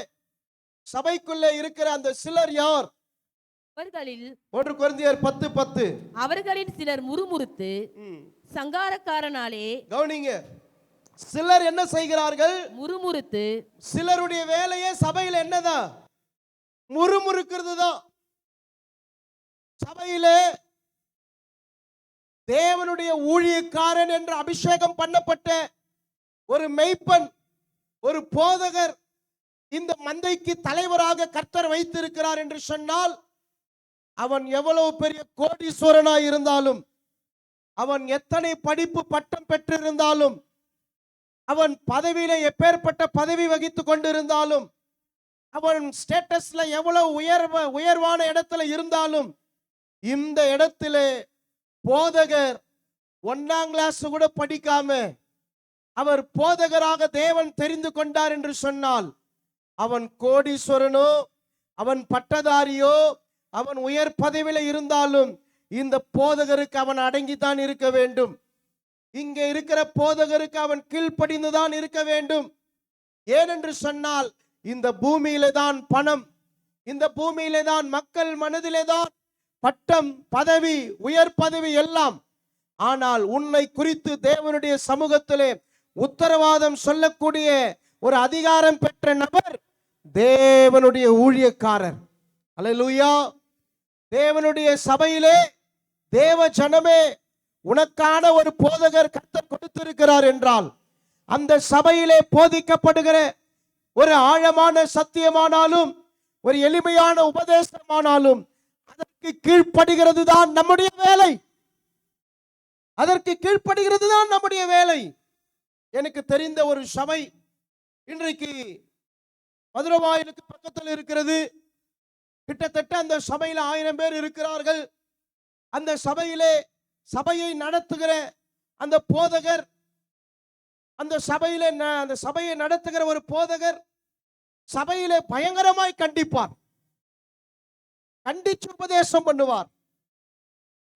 சபைக்குள்ளே இருக்கிற அந்த சிலர் யார்? அவர்களில் 1 கொரிந்தியர் 10:10 அவர்களின் சிலர் முறுமுறுத்து சங்காரக்காரனாலே, கவனிங்க, சிலர் என்ன செய்கிறார்கள்? முறுமுறுத்து. சிலருடைய வேலையே சபையில என்னதான்? முறுமுறுக்கிறது தான். சபையிலே தேவனுடைய ஊழியக்காரன் என்று அபிஷேகம் பண்ணப்பட்ட ஒரு மெய்ப்பன், ஒரு போதகர் இந்த மந்தைக்கு தலைவராக கர்த்தர் வைத்திருக்கிறார் என்று சொன்னால், அவன் எவ்வளவு பெரிய கோடீஸ்வரனாய் இருந்தாலும், அவன் எத்தனை படிப்பு பட்டம் பெற்றிருந்தாலும், அவன் பதவியில எப்பேற்பட்ட பதவி வகித்துக் கொண்டிருந்தாலும், அவன் ஸ்டேட்டஸ்ல எவ்வளவு உயர்வான இடத்துல இருந்தாலும், இந்த இடத்திலே போதகர் 1ஆம் கிளாஸ் கூட படிக்காம அவர் போதகராக தேவன் தெரிந்து கொண்டார் என்று சொன்னால், அவன் கோடீஸ்வரனோ, அவன் பட்டதாரியோ, அவன் உயர் பதவியில இருந்தாலும் இந்த போதகருக்கு அவன் அடங்கித்தான் இருக்க வேண்டும். இங்கே இருக்கிற போதகருக்கு அவன் கீழ்ப்படிந்துதான் இருக்க வேண்டும். ஏனென்று சொன்னால் இந்த பூமியிலே தான் பணம், இந்த பூமியிலே தான் மக்கள் மனதிலே தான் பட்டம், பதவி, உயர் பதவி எல்லாம். ஆனால் உன்னை குறித்து தேவனுடைய சமூகத்திலே உத்தரவாதம் சொல்லக்கூடிய ஒரு அதிகாரம் பெற்ற நபர் தேவனுடைய ஊழியக்காரர். அல்லேலூயா. தேவனுடைய சபையிலே தேவ ஜனமே உனக்கான ஒரு போதகர் கர்த்தர் கொடுத்திருக்கிறார் என்றால் அந்த சபையிலே போதிக்கப்படுகிற ஒரு ஆழமான சத்தியமானாலும் ஒரு எளிமையான உபதேசமானாலும் அதற்கு கீழ்ப்படுகிறது தான் நம்முடைய வேலை. அதற்கு கீழ்ப்படுகிறது தான் நம்முடைய வேலை. எனக்கு தெரிந்த ஒரு சபை இன்றைக்கு மதுரவாயிலுக்கு பக்கத்தில் இருக்கிறது. கிட்டத்தட்ட அந்த சபையில 1000 பேர் இருக்கிறார்கள். அந்த சபையிலே சபையை நடத்துகிற அந்த போதகர், அந்த சபையை நடத்துகிற ஒரு போதகர் சபையிலே பயங்கரமாய் கண்டிப்பார், கண்டிச்சு உபதேசம் பண்ணுவார்.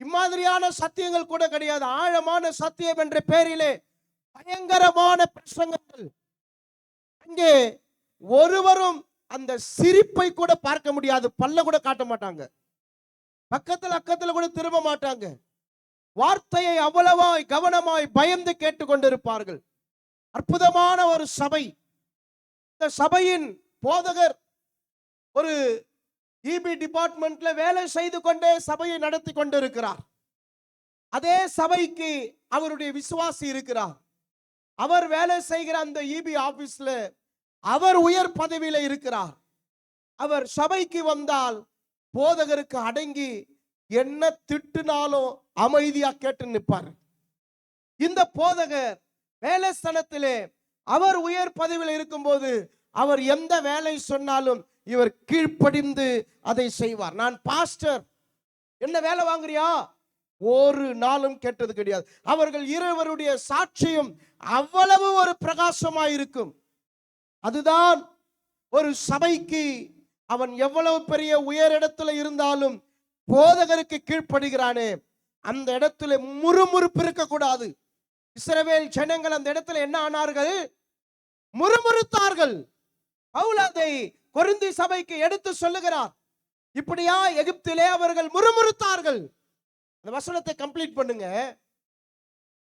இம்மாதிரியான சத்தியங்கள் கூட கிடையாது. ஆழமான சத்தியம் என்ற பெயரிலே பயங்கரமான பிரசங்கங்கள். அங்கே ஒருவரும் அந்த சிரிப்பை கூட பார்க்க முடியாது, பல்ல கூட காட்ட மாட்டாங்க, பக்கத்துல கூட திரும்ப மாட்டாங்க. வார்த்தையை அவ்வளவாய் கவனமாய் பயந்து கேட்டுக்கொண்டிருப்பார்கள். அற்புதமான ஒரு சபை. இந்த சபையின் போதகர் ஒரு இபி டிபார்ட்மெண்ட்ல வேலை செய்து கொண்டே சபையை நடத்தி கொண்டிருக்கிறார். அதே சபைக்கு அவருடைய விசுவாசி இருக்கிறார். அவர் வேலை செய்கிற அந்த இபி ஆபீஸ்ல அவர் உயர் பதவியில இருக்கிறார். அவர் சபைக்கு வந்தால் போதகருக்கு அடங்கி என்ன திட்டுனாலும் அமைதியா கேட்டு நிற்பார். இந்த போதகர் வேலை ஸ்தலத்திலே அவர் உயர் பதவியில் இருக்கும்போது அவர் எந்த வேலை சொன்னாலும் இவர் கீழ்ப்படிந்து அதை செய்வார். நான் பாஸ்டர், என்ன வேலை வாங்குறியா, ஒரு நாளும் கேட்டது கிடையாது. அவர்கள் இருவருடைய சாட்சியும் அவ்வளவு ஒரு பிரகாசமாய் இருக்கும். அதுதான் ஒரு சபைக்கு அவன் எவ்வளவு பெரிய உயர் இடத்துல இருந்தாலும் போதகருக்கு கீழ்ப்படுகிறானே அந்த இடத்துல முறுமுறுப்பு இருக்கக்கூடாது. இஸ்ரவேல் ஜனங்கள் அந்த இடத்துல என்ன ஆனார்கள்? முறுமுறுத்தார்கள். பவுல் அதை கொரிந்தி சபைக்கு எடுத்து சொல்லுகிறார். இப்படியா எகிப்திலே அவர்கள் முறுமுறுத்தார்கள். அந்த வசனத்தை கம்ப்ளீட் பண்ணுங்க.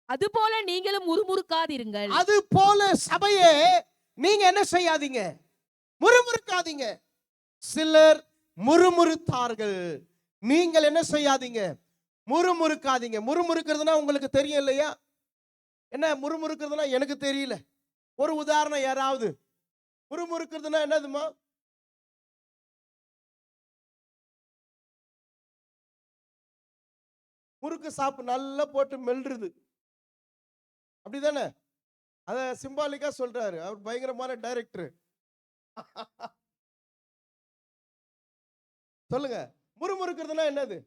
அதுபோல நீங்களும் முறுமுறுக்காதிருங்கள். அது போல சபையே நீங்க என்ன செய்யாதீங்க? முறுமுறுக்காதீங்க. சிலர் முறுமுறுத்தார்கள், நீங்கள் என்ன செய்யாதீங்க? முறுமுறுக்காதீங்க. முறுமுறுக்கிறதுனா உங்களுக்கு தெரியும் இல்லையா? என்ன முறுமுறுக்கிறதுனா எனக்கு தெரியல. ஒரு உதாரணம் யாராவது? முறுமுறுக்கிறதுனா என்னதுமா? முறுக்கு சாப்பு நல்லா போட்டு மெல்றது, அப்படிதானே? அத சிம்பாலிக்கா சொல்றாரு. அவர் பயங்கரமான டைரக்டர். சொல்லுங்க, முறுமுறுக்கிறதுனா என்னது?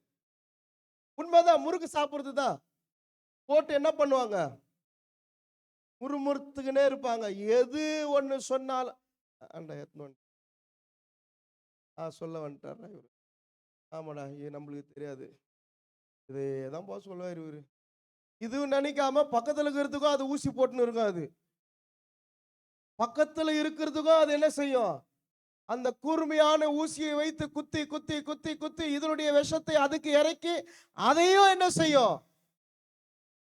உண்மைதான், முறுக்கு சாப்பிடுறது தான். போட்டு என்ன பண்ணுவாங்க? முறுமுறுத்துக்கினே இருப்பாங்க. எது ஒண்ணு சொன்னாலும் சொல்ல வந்துட்டார் இவரு. ஆமாடா, இது நம்மளுக்கு தெரியாது, இதேதான் போக சொல்லுவார் இவரு. இது நினைக்காம பக்கத்துல இருக்கிறதுக்கும் அது ஊசி போட்டுன்னு இருக்கும். அது பக்கத்துல இருக்கிறதுக்கும் அது என்ன செய்யும்? அந்த கூர்மையான ஊசியை வைத்து குத்தி குத்தி குத்தி குத்தி இதனுடைய விஷத்தை அதுக்கு இறக்கி அதையும் என்ன செய்யும்?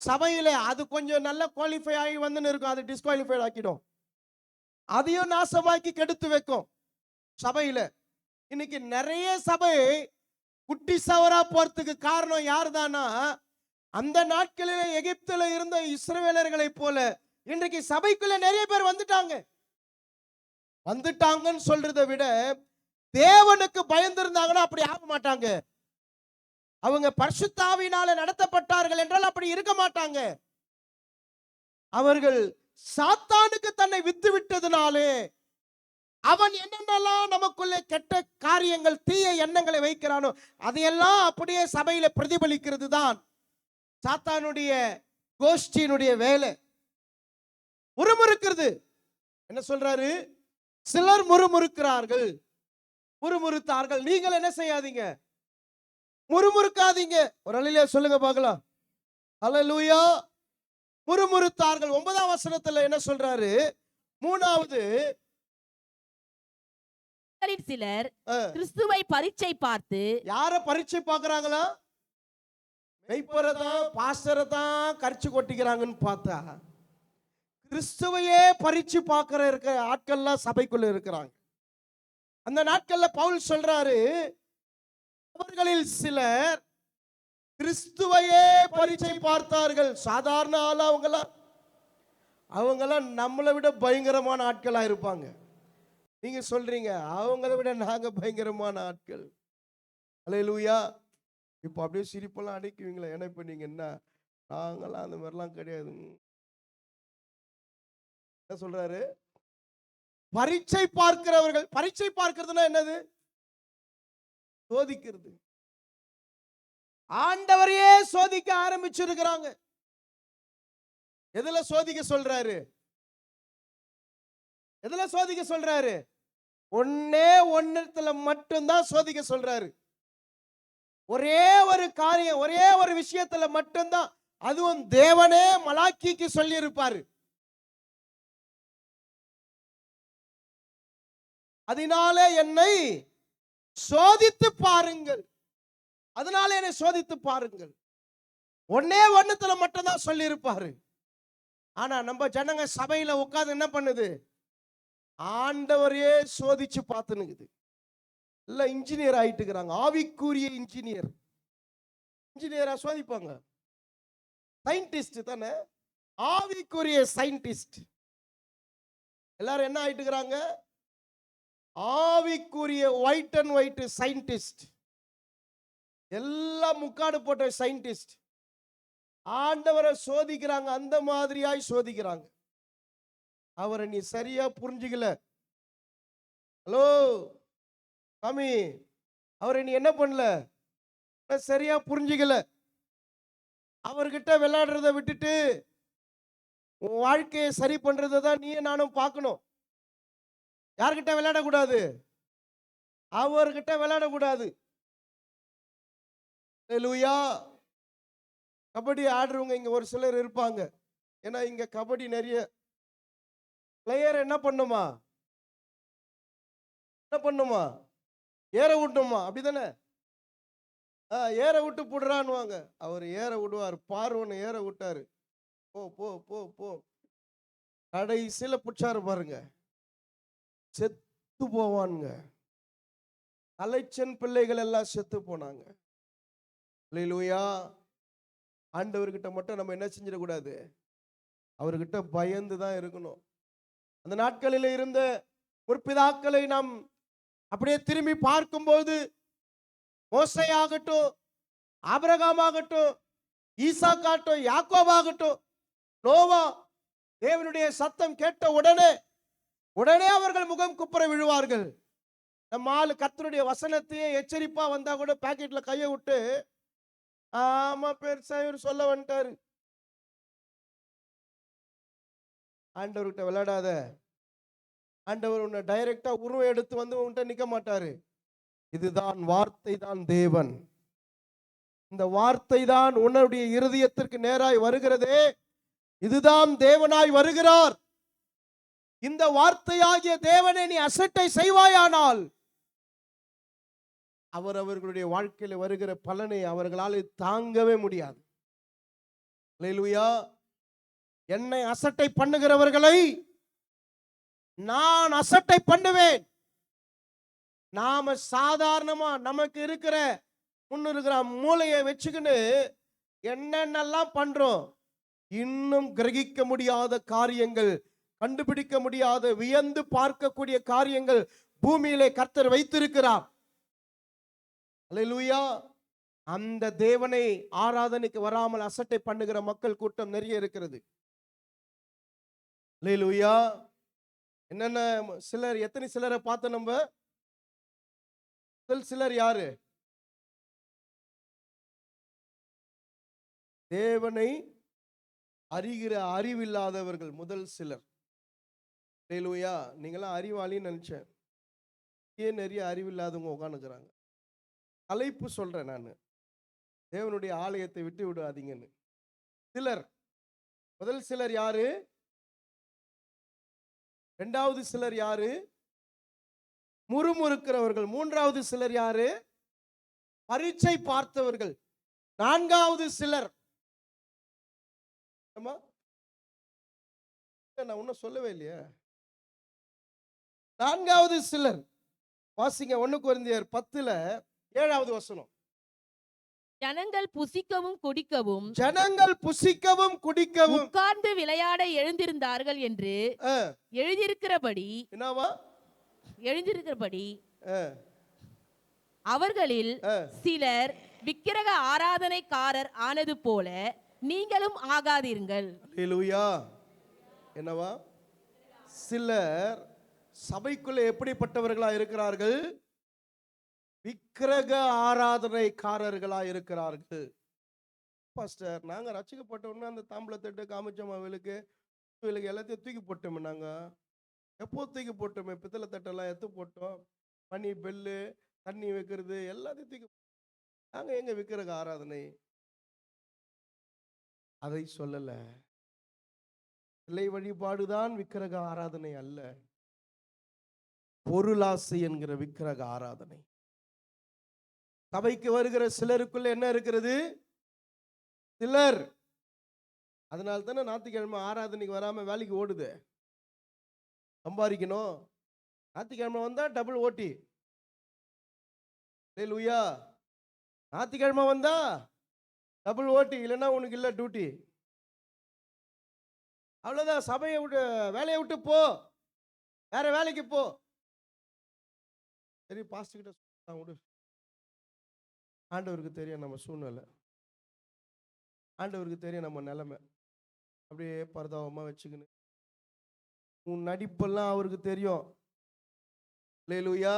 சபையில அது கொஞ்சம் நல்ல குவாலிஃபை ஆகி வந்துன்னு இருக்கும், அது டிஸ்குவாலிஃபைட் ஆக்கிடும். அதையும் நாசமாக்கி கெடுத்து வைக்கும் சபையில. இன்னைக்கு நிறைய சபை குட்டி சவரா போறதுக்கு காரணம் யாருதானா, அந்த நாட்களில எகிப்துல இருந்த இஸ்ரவேலர்களை போல இன்றைக்கு சபைக்குள்ள நிறைய பேர் வந்துட்டாங்கன்னு சொல்றதை விட தேவனுக்கு பயந்திருந்தாங்கன்னா அப்படி ஆக மாட்டாங்க. அவங்க பரிசுத்த ஆவியினால நடத்தப்பட்டார்கள் என்றால் அப்படி இருக்க மாட்டாங்க. அவர்கள் சாத்தானுக்கு தன்னை வித்து விட்டதுனாலே அவன் என்னென்னலாம் நமக்குள்ள கெட்ட காரியங்கள், தீய எண்ணங்களை வைக்கிறானோ அதையெல்லாம் அப்படியே சபையில பிரதிபலிக்கிறது தான் சாத்தானுடைய கோஷ்டியினுடைய வேலை. முறுமுறுக்கிறது. என்ன சொல்றாரு? சிலர் முறுமுறுக்கிறார்கள், முறுமுறுத்தார்கள். நீங்கள் என்ன செய்யாதீங்க? முறுமுறுக்காதீங்க. ஒரு அல்லேலூயா சொல்லுங்க பார்க்கலாம். அல்லேலூயா. முறுமுறுத்தார்கள். 9ஆம் வசனத்துல என்ன சொல்றாரு? மூணாவது உங்களில் சிலர் அஹ், கிறிஸ்துவை பரீட்சை பார்த்து யார பரீட்சை பார்க்கறாங்களா? மெய்ப்பரை தான், பாஸ்டரை தான் கரிச்சு கொட்டிக்கிறாங்கன்னு பார்த்தா கிறிஸ்துவையே பரீட்சை பார்க்கிற இருக்கிற ஆட்கள்லாம் சபைக்குள்ள இருக்கிறாங்க. அந்த நாட்கள்ல பவுல் சொல்றாரு, அவர்களில் சிலர் கிறிஸ்துவையே பரீட்சை பார்த்தார்கள். சாதாரண ஆளா அவங்கெல்லாம் நம்மளை விட பயங்கரமான ஆட்களா இருப்பாங்க. நீங்க சொல்றீங்க அவங்கள விட நாங்க பயங்கரமான ஆட்கள். அல்லேலூயா. இப்போ அப்படியே சிரிப்பெல்லாம் அடைக்குவீங்களா? ஏன்னா இப்போ நீங்க என்ன, நாங்கெல்லாம் அந்த மாதிரிலாம் கிடையாது. என்ன சொல்றாரு? பரீட்சை பார்க்கிறவர்கள். பரீட்சை பார்க்கிறதுனா என்னது? சோதிக்கிறது. ஆண்டவரையே சோதிக்க ஆரம்பிச்சிருக்கிறாங்க. எதுல சோதிக்க சொல்றாரு? எதுல சோதிக்க சொல்றாரு? ஒன்னே ஒன்னத்துல மட்டும்தான் சோதிக்க சொல்றாரு. ஒரே ஒரு காரியம், ஒரே ஒரு விஷயத்துல மட்டும்தான். அதுவும் தேவனே மலாக்கிக்கு சொல்லி இருப்பாரு. அதனாலே என்னை சோதித்து பாருங்கள். அதனால என்னை சோதித்து பாருங்கள். ஒன்னே ஒண்ணுத்துல மட்டும்தான் சொல்லி இருப்பாரு. ஆனா நம்ம ஜனங்க சபையில உட்கார்ந்து என்ன பண்ணுது? ஆண்டவரையே சோதிச்சு பார்த்துனுக்குது. இல்ல இன்ஜினியர் ஆயிட்டு இருக்கிறாங்க. ஆவிக்குரிய இன்ஜினியர். இன்ஜினியரா சோதிப்பாங்க. சயின்டிஸ்ட் தானே, ஆவிக்குரிய சயின்டிஸ்ட். எல்லாரும் என்ன ஆயிட்டு இருக்கிறாங்க? ஆவிக்குரிய ஒயிட் அண்ட் ஒயிட் சயின்டிஸ்ட். எல்லாம் முக்காடு போட்ட சயின்டிஸ்ட். ஆண்டவரை சோதிக்கிறாங்க, அந்த மாதிரியாய் சோதிக்கிறாங்க. அவரை நீ சரியா புரிஞ்சுக்கல. ஹலோ சாமி, அவரை நீ என்ன பண்ணல? சரியா புரிஞ்சுக்கல. அவர்கிட்ட விளையாடுறத விட்டுட்டு உன் வாழ்க்கையை சரி பண்றதை தான் நீ நானும் பார்க்கணும். யார்கிட்ட விளையாடக்கூடாது? அவர்கிட்ட விளையாடக்கூடாது. அல்லேலூயா. கபடி ஆடுறவங்க இங்க ஒரு சிலர் இருப்பாங்க. ஏன்னா இங்க கபடி நிறைய பிளேயர் என்ன பண்ணுமா? என்ன பண்ணுமா? ஏற விட்டுமா? அப்படிதானே? ஏற விட்டு போடுறான்னுவாங்க. அவர் ஏற விடுவார். பார்வனை ஏற விட்டாரு. போ போ போ போ. கடைசியில புடிச்சாரு பாருங்க, செத்து போவானுங்க. அலைச்சன் பிள்ளைகள் எல்லாம் செத்து போனாங்க. அல்லேலூயா. ஆண்டவர்கிட்ட மட்டும் நம்ம என்ன செஞ்சிடக்கூடாது? அவர்கிட்ட பயந்து தான் இருக்கணும். அந்த நாட்களில் இருந்த முற்பிதாக்களை நாம் அப்படியே திரும்பி பார்க்கும்போது, மோசையாகட்டும், ஆபிரகாம் ஆகட்டும், ஈசாக்காகட்டும், யாக்கோபாகட்டும், நோவா, தேவனுடைய சத்தம் கேட்ட உடனே அவர்கள் முகம் குப்புற விழுவார்கள். நம்ம ஆளு கர்த்தருடைய வசனத்தையே எச்சரிப்பா வந்தா கூட பாக்கெட்ல கையை விட்டு, ஆமா பெருசா இவர் சொல்ல வந்துட்டாரு. ஆண்டவர்கிட்ட விளையாடாத. ஆண்டவர் உன்னை டைரக்டா உருவம் எடுத்து வந்து உன்கிட்ட நிக்க மாட்டாரு. இதுதான் வார்த்தை தான் தேவன். இந்த வார்த்தை தான் உன்னுடைய இருதயத்திற்கு நேராய் வருகிறதே, இதுதான் தேவனாய் வருகிறார். இந்த வார்த்தையாகிய தேவனை நீ அசட்டை செய்வாயானால் அவர்களுடைய வாழ்க்கையில வருகிற பலனை அவர்களால் தாங்கவே முடியாது. அல்லேலூயா. என்னை அசட்டை பண்ணுகிறவர்களை நான் அசட்டை பண்ணுவேன். நாம சாதாரணமா நமக்கு இருக்கிற முன்னிருக்கிற மூளையை வச்சுக்கின்னு என்னென்னலாம் பண்றோம். இன்னும் கிரகிக்க முடியாத காரியங்கள், கண்டுபிடிக்க முடியாத, வியந்து பார்க்கக்கூடிய காரியங்கள் பூமியிலே கர்த்தர் வைத்திருக்கிறார். அல்லேலூயா. அந்த தேவனை ஆராதனைக்கு வராமல் அசட்டை பண்ணுகிற மக்கள் கூட்டம் நிறைய இருக்கிறது. அல்லேலூயா. என்னென்ன சிலர், எத்தனை சிலரை பார்த்த நம்ம? சிலர் யாரு? தேவனை அறிகிற அறிவில்லாதவர்கள் முதல் சிலர். அல்லேலூயா. நீங்களாம் அறிவாளின்னு நினைச்சேன். ஏன் நிறைய அறிவில்லாதவங்க உட்காந்துக்கிறாங்க. தலைப்பு சொல்றேன் நான். தேவனுடைய ஆலயத்தை விட்டு விடாதீங்கன்னு. சிலர், முதல் சிலர் யாரு? இரண்டாவது சிலர் யாரு? முறுமுறுக்கிறவர்கள். மூன்றாவது சிலர் யாரு? பரீட்சை பார்த்தவர்கள். நான்காவது சிலர், ஆமா, நான் ஒன்னும் சொல்லவே இல்லையா? நான்காவது சிலர் வாசிங்க 1 கொரிந்தியர் 10:7 வசனம். ஜனங்கள் புசிக்கவும் குடிக்கவும் ஜனங்கள் புசிக்கவும் குடிக்கவும் உட்கார்ந்து விளையாட எழுந்திருந்தார்கள் என்று ஆ, எழுதியிருக்கிறபடி என்னவா? எழுதியிருக்கிறபடி ஆ, அவர்களில் ஆ. சிலர் விக்கிரக ஆராதனைக்காரர் ஆனது போல நீங்களும் ஆகாதிருங்கள். அல்லேலூயா. என்னவா? சிலர் சபைக்குள்ள எப்படிப்பட்டவர்களா இருக்கிறார்கள்? விக்கிரக ஆராதனைக்காரர்களா இருக்கிறார்கள். பாஸ்டர், நாங்க ரட்சிக்கப்பட்ட உடனே அந்த தாம்பளத்தட்டு காமிச்சோம் அவளுக்கு எல்லாத்தையும் தூக்கி போட்டோமே. நாங்க எப்போ தூக்கி போட்டோமே? பித்தளை தட்டெல்லாம் எடுத்து போட்டோம். மணி, பெல்லு, தண்ணி வைக்கிறது எல்லாத்தையும் தூக்கி. நாங்க எங்க விக்கிரக ஆராதனை? அதை சொல்லல. சிலை வழிபாடுதான் விக்கிரக ஆராதனை அல்ல. பொருளாசை என்கிற விக்கிரக ஆராதனை. சபைக்கு வருகிற சிலருக்குள்ள என்ன இருக்கிறது? சிலர். அதனால தானே ஞாயிற்றுக்கிழமை ஆராதனைக்கு வராம வேலைக்கு ஓடுது. சம்பாதிக்கணும். ஞாயிற்றுக்கிழமை வந்தா டபுள் ஓட்டி. அல்லேலூயா. ஞாயிற்றுக்கிழமை வந்தா டபுள் ஓட்டி, இல்லைன்னா உனக்கு இல்லை டியூட்டி. அவ்வளவுதான். சபையை விட்டு, வேலையை விட்டு போ, வேற வேலைக்கு போ. சரி, பாஸ்டர் கிட்ட சொல்லிட்டான், விடு. ஆண்டவருக்கு தெரியும் நம்ம சூழ்நிலை, ஆண்டவருக்கு தெரியும் நம்ம நிலைமை. அப்படியே பரதாபமா வச்சுக்கின்னு உன் நடிப்பெல்லாம் அவருக்கு தெரியும். அல்லேலூயா.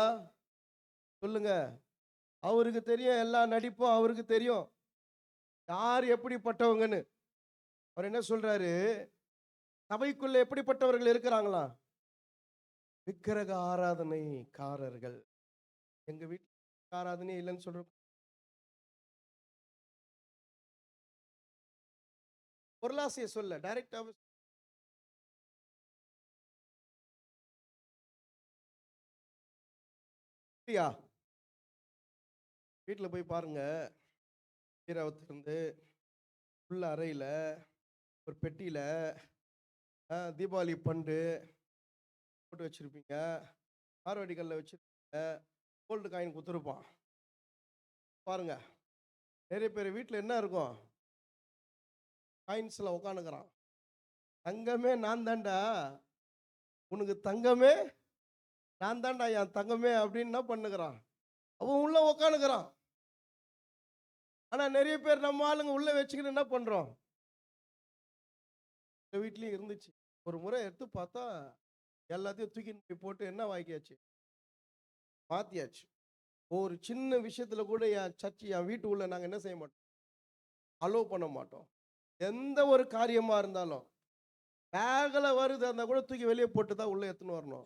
சொல்லுங்க. அவருக்கு தெரியும், எல்லா நடிப்பும் அவருக்கு தெரியும், யார் எப்படிப்பட்டவங்கன்னு. அவர் என்ன சொல்றாரு? சபைக்குள்ள எப்படிப்பட்டவர்கள் இருக்கிறாங்களா? விக்கிரக ஆராதனைக்காரர்கள். எங்க வீட்டுல ஆராதனை இல்லைன்னு சொல்ற பொருளாசைய சொல்ல டைரக்டா வீட்டுல போய் பாருங்க. ஈராவத்திலிருந்து உள்ள அறையில ஒரு பெட்டியில தீபாவளி பண்டு போட்டு வச்சிருப்பீங்க. ஆர்வடி கல்ல வச்சிருப்பீங்க. கோல்டு காயின் குத்துருப்பான். பாருங்க, நிறைய பேர் வீட்டில் என்ன இருக்கும்? காயின்ஸ்ல உட்காந்துக்கிறான். தங்கமே நான் தாண்டா, உனக்கு தங்கமே நான் தாண்டா, என் தங்கமே அப்படின்னு என்ன பண்ணுகிறான்? அவன் உள்ள உட்காந்துக்கிறான். ஆனா நிறைய பேர் நம்ம ஆளுங்க உள்ள வச்சுக்கிட்டு என்ன பண்றோம்? வீட்லயும் இருந்துச்சு. ஒரு முறை எடுத்து பார்த்தா எல்லாத்தையும் தூக்கி போட்டு என்ன வாங்கியாச்சு, மாத்தியாச்சு. ஒரு சின்ன விஷயத்துல கூட என் சர்ச்சு, என் வீட்டு உள்ள நாங்க என்ன செய்ய மாட்டோம்? அலோவ் பண்ண மாட்டோம். எந்த ஒரு காரியமா இருந்தாலும் பேக்ல வருது இருந்தா கூட தூக்கி வெளியே போட்டு தான் உள்ள எடுத்துன்னு வரணும்.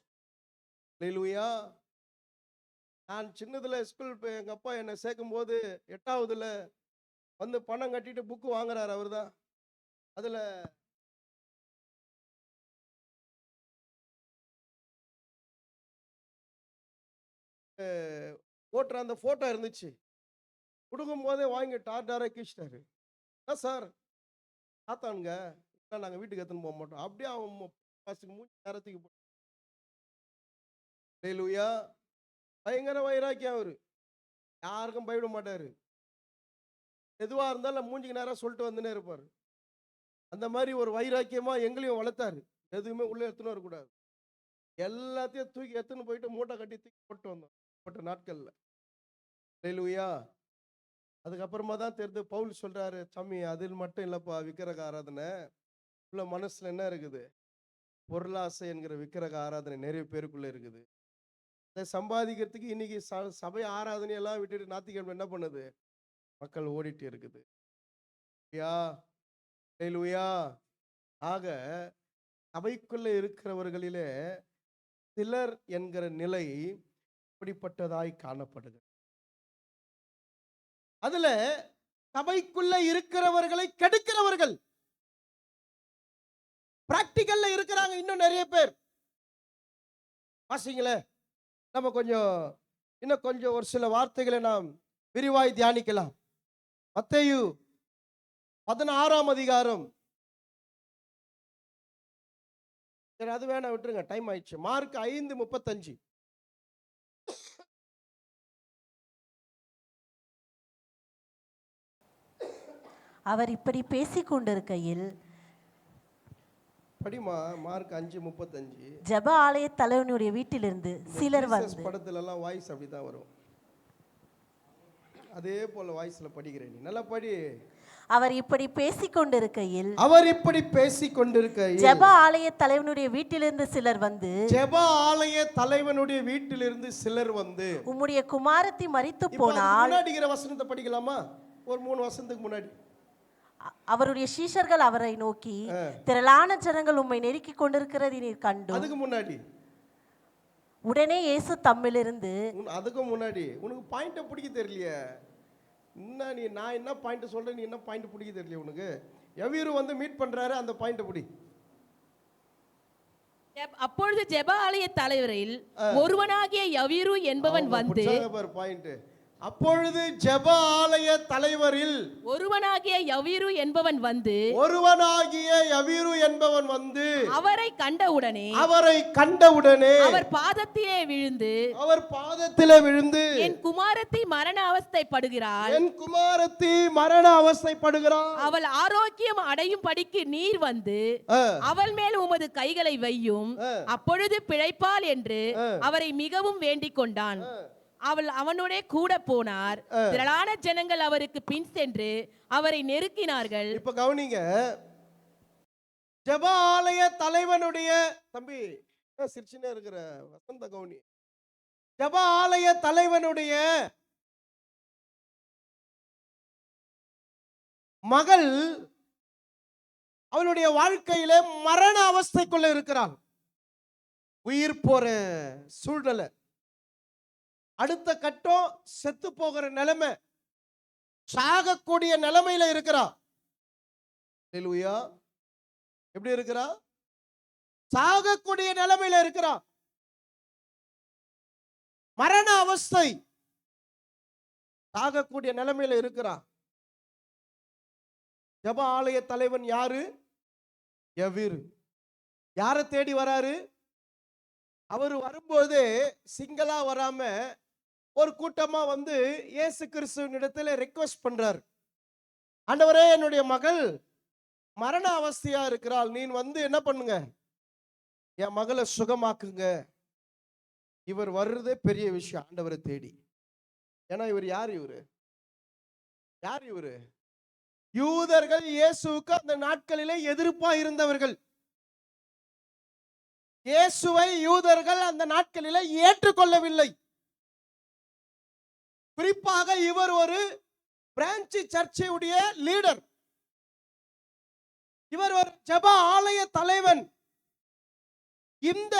அல்லேலூயா. நான் சின்னதுல ஸ்கூல் எங்க அப்பா என்னை சேர்க்கும் போது 8ஆவதுல வந்து பணம் கட்டிட்டு புக்கு வாங்குறாரு. அவர் தான் அதுல ஓட்டுற அந்த போட்டோ இருந்துச்சு. கொடுக்கும் போதே வாங்கி டாரா கீச்சிட்டாரு. சார் தாத்தானுங்க, நாங்க வீட்டுக்கு எடுத்துன்னு போக மாட்டோம். அப்படியே அவன் மூஞ்சி நேரத்துக்கு போட்டு. அல்லேலூயா. பயங்கர வைராக்கியம் அவரு. யாருக்கும் பயப்பட மாட்டாரு. எதுவா இருந்தாலும் மூஞ்சிக்கு நேரம் சொல்லிட்டு வந்துனே இருப்பாரு. அந்த மாதிரி ஒரு வைராக்கியமா எங்களையும் வளர்த்தாரு. எதுவுமே உள்ள எடுத்துன்னு வரக்கூடாது. எல்லாத்தையும் தூக்கி எடுத்துன்னு போயிட்டு மூட்டை கட்டி தூக்கி போட்டு வந்தோம் போட்ட நாட்கள்ல. அல்லேலூயா. அதுக்கப்புறமா தான் தெரிந்து பவுல் சொல்றாரு, சாமி அதில் மட்டும் இல்லப்பா விக்கிரக ஆராதனை, உள்ள மனசுல என்ன இருக்குது? பொருளாசை என்கிற விக்கிரக ஆராதனை நிறைய பேருக்குள்ள இருக்குது. அதை சம்பாதிக்கிறதுக்கு இன்னைக்கு சபை ஆராதனையெல்லாம் விட்டுட்டு ஞாயிற்றுக்கிழமை என்ன பண்ணுது? மக்கள் ஓடிட்டு இருக்குது. அல்லேலூயா. ஆக சபைக்குள்ள இருக்கிறவர்களிலே சிலர் என்கிற நிலை இப்படிப்பட்டதாய் காணப்படுகிறது. அதுல சபைக்குள்ள இருக்கிறவர்களை கெடுக்கிறவர்கள். பிராக்டிக்கல்ல இருக்கிறாங்க இன்னும் நிறைய பேர். வாசிங்களே, நம்ம இன்னும் கொஞ்சம் ஒரு சில வார்த்தைகளை நாம் விரிவாய் தியானிக்கலாம். மத்தேயு 16ஆம் அதிகாரம். சரி, அது வேணா விட்டுருங்க, டைம் ஆயிடுச்சு. மார்க் 5:35. அவர் இப்படி பேசிக் கொண்டிருக்கையில் படிமா, மார்க் 5:35. ஜெப ஆலய தலைவனுடைய வீட்டிலிருந்து சிலர் வந்து, படத்துல எல்லாம் வாய்ஸ் அப்படிதான் வரும், அதே போல வாய்ஸ்ல படிக்கிறேன், நீ நல்லா படி. அவர் இப்படி பேசிக் கொண்டிருக்கையில் ஜெப ஆலய தலைவனுடைய வீட்டிலிருந்து சிலர் வந்து உம்முடைய குமாரத்தி மரித்து போனால், முன்னாடிக்கிற வசனத்தை படிக்கலாமா? ஒரு 3 வசனத்துக்கு முன்னாடி. அவருடைய சீஷர்கள் அவரை நோக்கி, திரளான ஜனங்கள் உம்மை நெருக்கிக் கொண்டிருக்கிறது நீர் கண்டு. அதுக்கு முன்னாடி உடனே இயேசு தம்மிலிருந்து, அதுக்கு முன்னாடி உனக்கு பாயிண்ட பிடிக்க தெரியலையே. நான் என்ன பாயிண்ட் சொல்றேன், நீ என்ன பாயிண்ட் பிடிக்க தெரியல உனக்கு. எவீரு வந்து மீட் பண்றாரு, அந்த பாயிண்ட பிடி. அப்பொழுது ஜெப ஆலய தலைவரில் ஒருவனாகிய யவீரு என்பவன் வந்து, பாயிண்ட். அப்பொழுது ஜெப ஆலய தலைவரில் ஒருவனாகிய யவீரு என்பவன் வந்து அவரை கண்டவுடனே அவர் பாதத்திலே விழுந்து என் குமாரத்தி மரண அவஸ்தைப்படுகிறாள், அவள் ஆரோக்கியம் அடையும் படிக்கு நீர் வந்து அவள் மேல் உமது கைகளை வையும், அப்பொழுது பிழைப்பாள் என்று அவரை மிகவும் வேண்டிக் கொண்டான். அவனுடைய கூட போனார். திரளான ஜனங்கள் அவருக்கு பின் சென்று அவரை நெருக்கினார்கள். இப்ப கவனிங்க, ஜெப ஆலய தலைவனுடைய தம்பி சிரிச்சுனே இருக்கிற வசந்த கவுனி, ஜெப ஆலய தலைவனுடைய மகள் அவளுடைய வாழ்க்கையில மரண அவஸ்தைக்குள்ள இருக்கிறாள். உயிர் போற சூழ்நிலை, அடுத்த கட்டம் செத்து போகிற நிலைமை, சாகக்கூடிய நிலைமையில இருக்கிறா. எப்படி இருக்கிறா? சாகக்கூடிய நிலைமையில இருக்கிறா. மரண அவஸ்தை, சாகக்கூடிய நிலைமையில இருக்கிறா. ஜெப ஆலய தலைவன் யாரு? யவீரு. யாரை தேடி வராரு? அவர் வரும்போது சிங்களா வராம ஒரு கூட்டமா வந்து இயேசு கிறிஸ்துவினிடத்துல ரெக்வெஸ்ட் பண்றார். ஆண்டவரே, என்னுடைய மகள் மரண அவஸ்தையா இருக்கிறாள், நீ வந்து என்ன பண்ணுங்க, என் மகளை சுகமாக்குங்க. இவர் வர்றதே பெரிய விஷயம் ஆண்டவரை தேடி. ஏன்னா இவர் யார்? இவரு யூதர்கள் இயேசுவுக்கு அந்த நாட்களிலே எதிர்ப்பா இருந்தவர்கள். இயேசுவை யூதர்கள் அந்த நாட்களிலே ஏற்றுக்கொள்ளவில்லை. குறிப்பாக இவர் ஒரு பிரான்ச் சர்ச்சையுடைய லீடர், இவர் ஒரு ஜெப ஆலய தலைவன். இந்த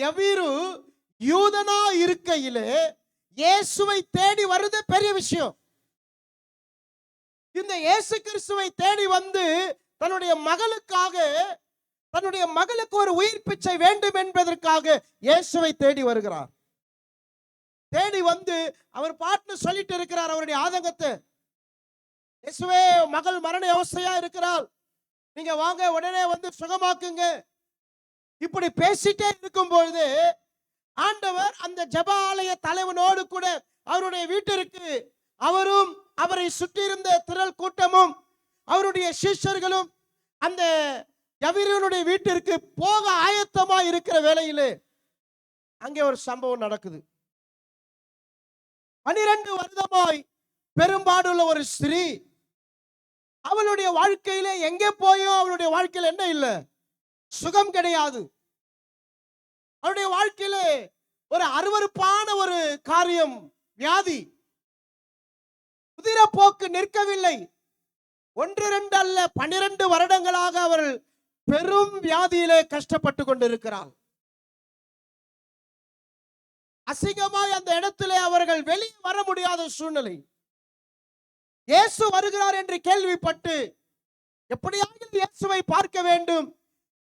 யவீரு யூதனா இருக்கையிலே இயேசுவை தேடி வருது பெரிய விஷயம். இந்த இயேசு கிறிஸ்துவை தேடி வந்து தன்னுடைய மகளுக்கு ஒரு உயிர் பிச்சை வேண்டும் என்பதற்காக இயேசுவை தேடி வருகிறார். தேடி வந்து அவர் பாட்டு சொல்லிட்டு இருக்கிறார் அவருடைய ஆதங்கத்தை. இயேசுவே, மகள் மரண அவஸ்தையா இருக்கிறாள், நீங்க வாங்க, உடனே வந்து சுகமாக்குங்க. இப்படி பேசிட்டே இருக்கும் பொழுது ஆண்டவர் அந்த ஜெப ஆலய தலைவனோடு கூட அவருடைய வீட்டிற்கு, அவரும் அவரை சுற்றி இருந்த திரள் கூட்டமும் அவருடைய சிஷ்யர்களும் அந்த யவீருடைய வீட்டிற்கு போக ஆயத்தமா இருக்கிற வேளையிலே அங்கே ஒரு சம்பவம் நடக்குது. 12 வருடமாய் பெரும்பாடுள்ள ஒரு ஸ்திரீ, அவளுடைய வாழ்க்கையில எங்கே போயும் அவளுடைய வாழ்க்கையில என்ன இல்லை, சுகம் கிடையாது. அவருடைய வாழ்க்கையில ஒரு அருவருப்பான ஒரு காரியம், வியாதி. குதிரை போக்கு நிற்கவில்லை. 1 2 அல்ல, 12 வருடங்களாக அவள் பெரும் வியாதியிலே கஷ்டப்பட்டு கொண்டிருக்கிறாள். அசிங்கமாய் அந்த இடத்திலே அவர்கள் வெளியே வர முடியாத சூழ்நிலை. இயேசு வருகிறார் என்று கேள்விப்பட்டு எப்படியாவது இயேசுவை பார்க்க வேண்டும்,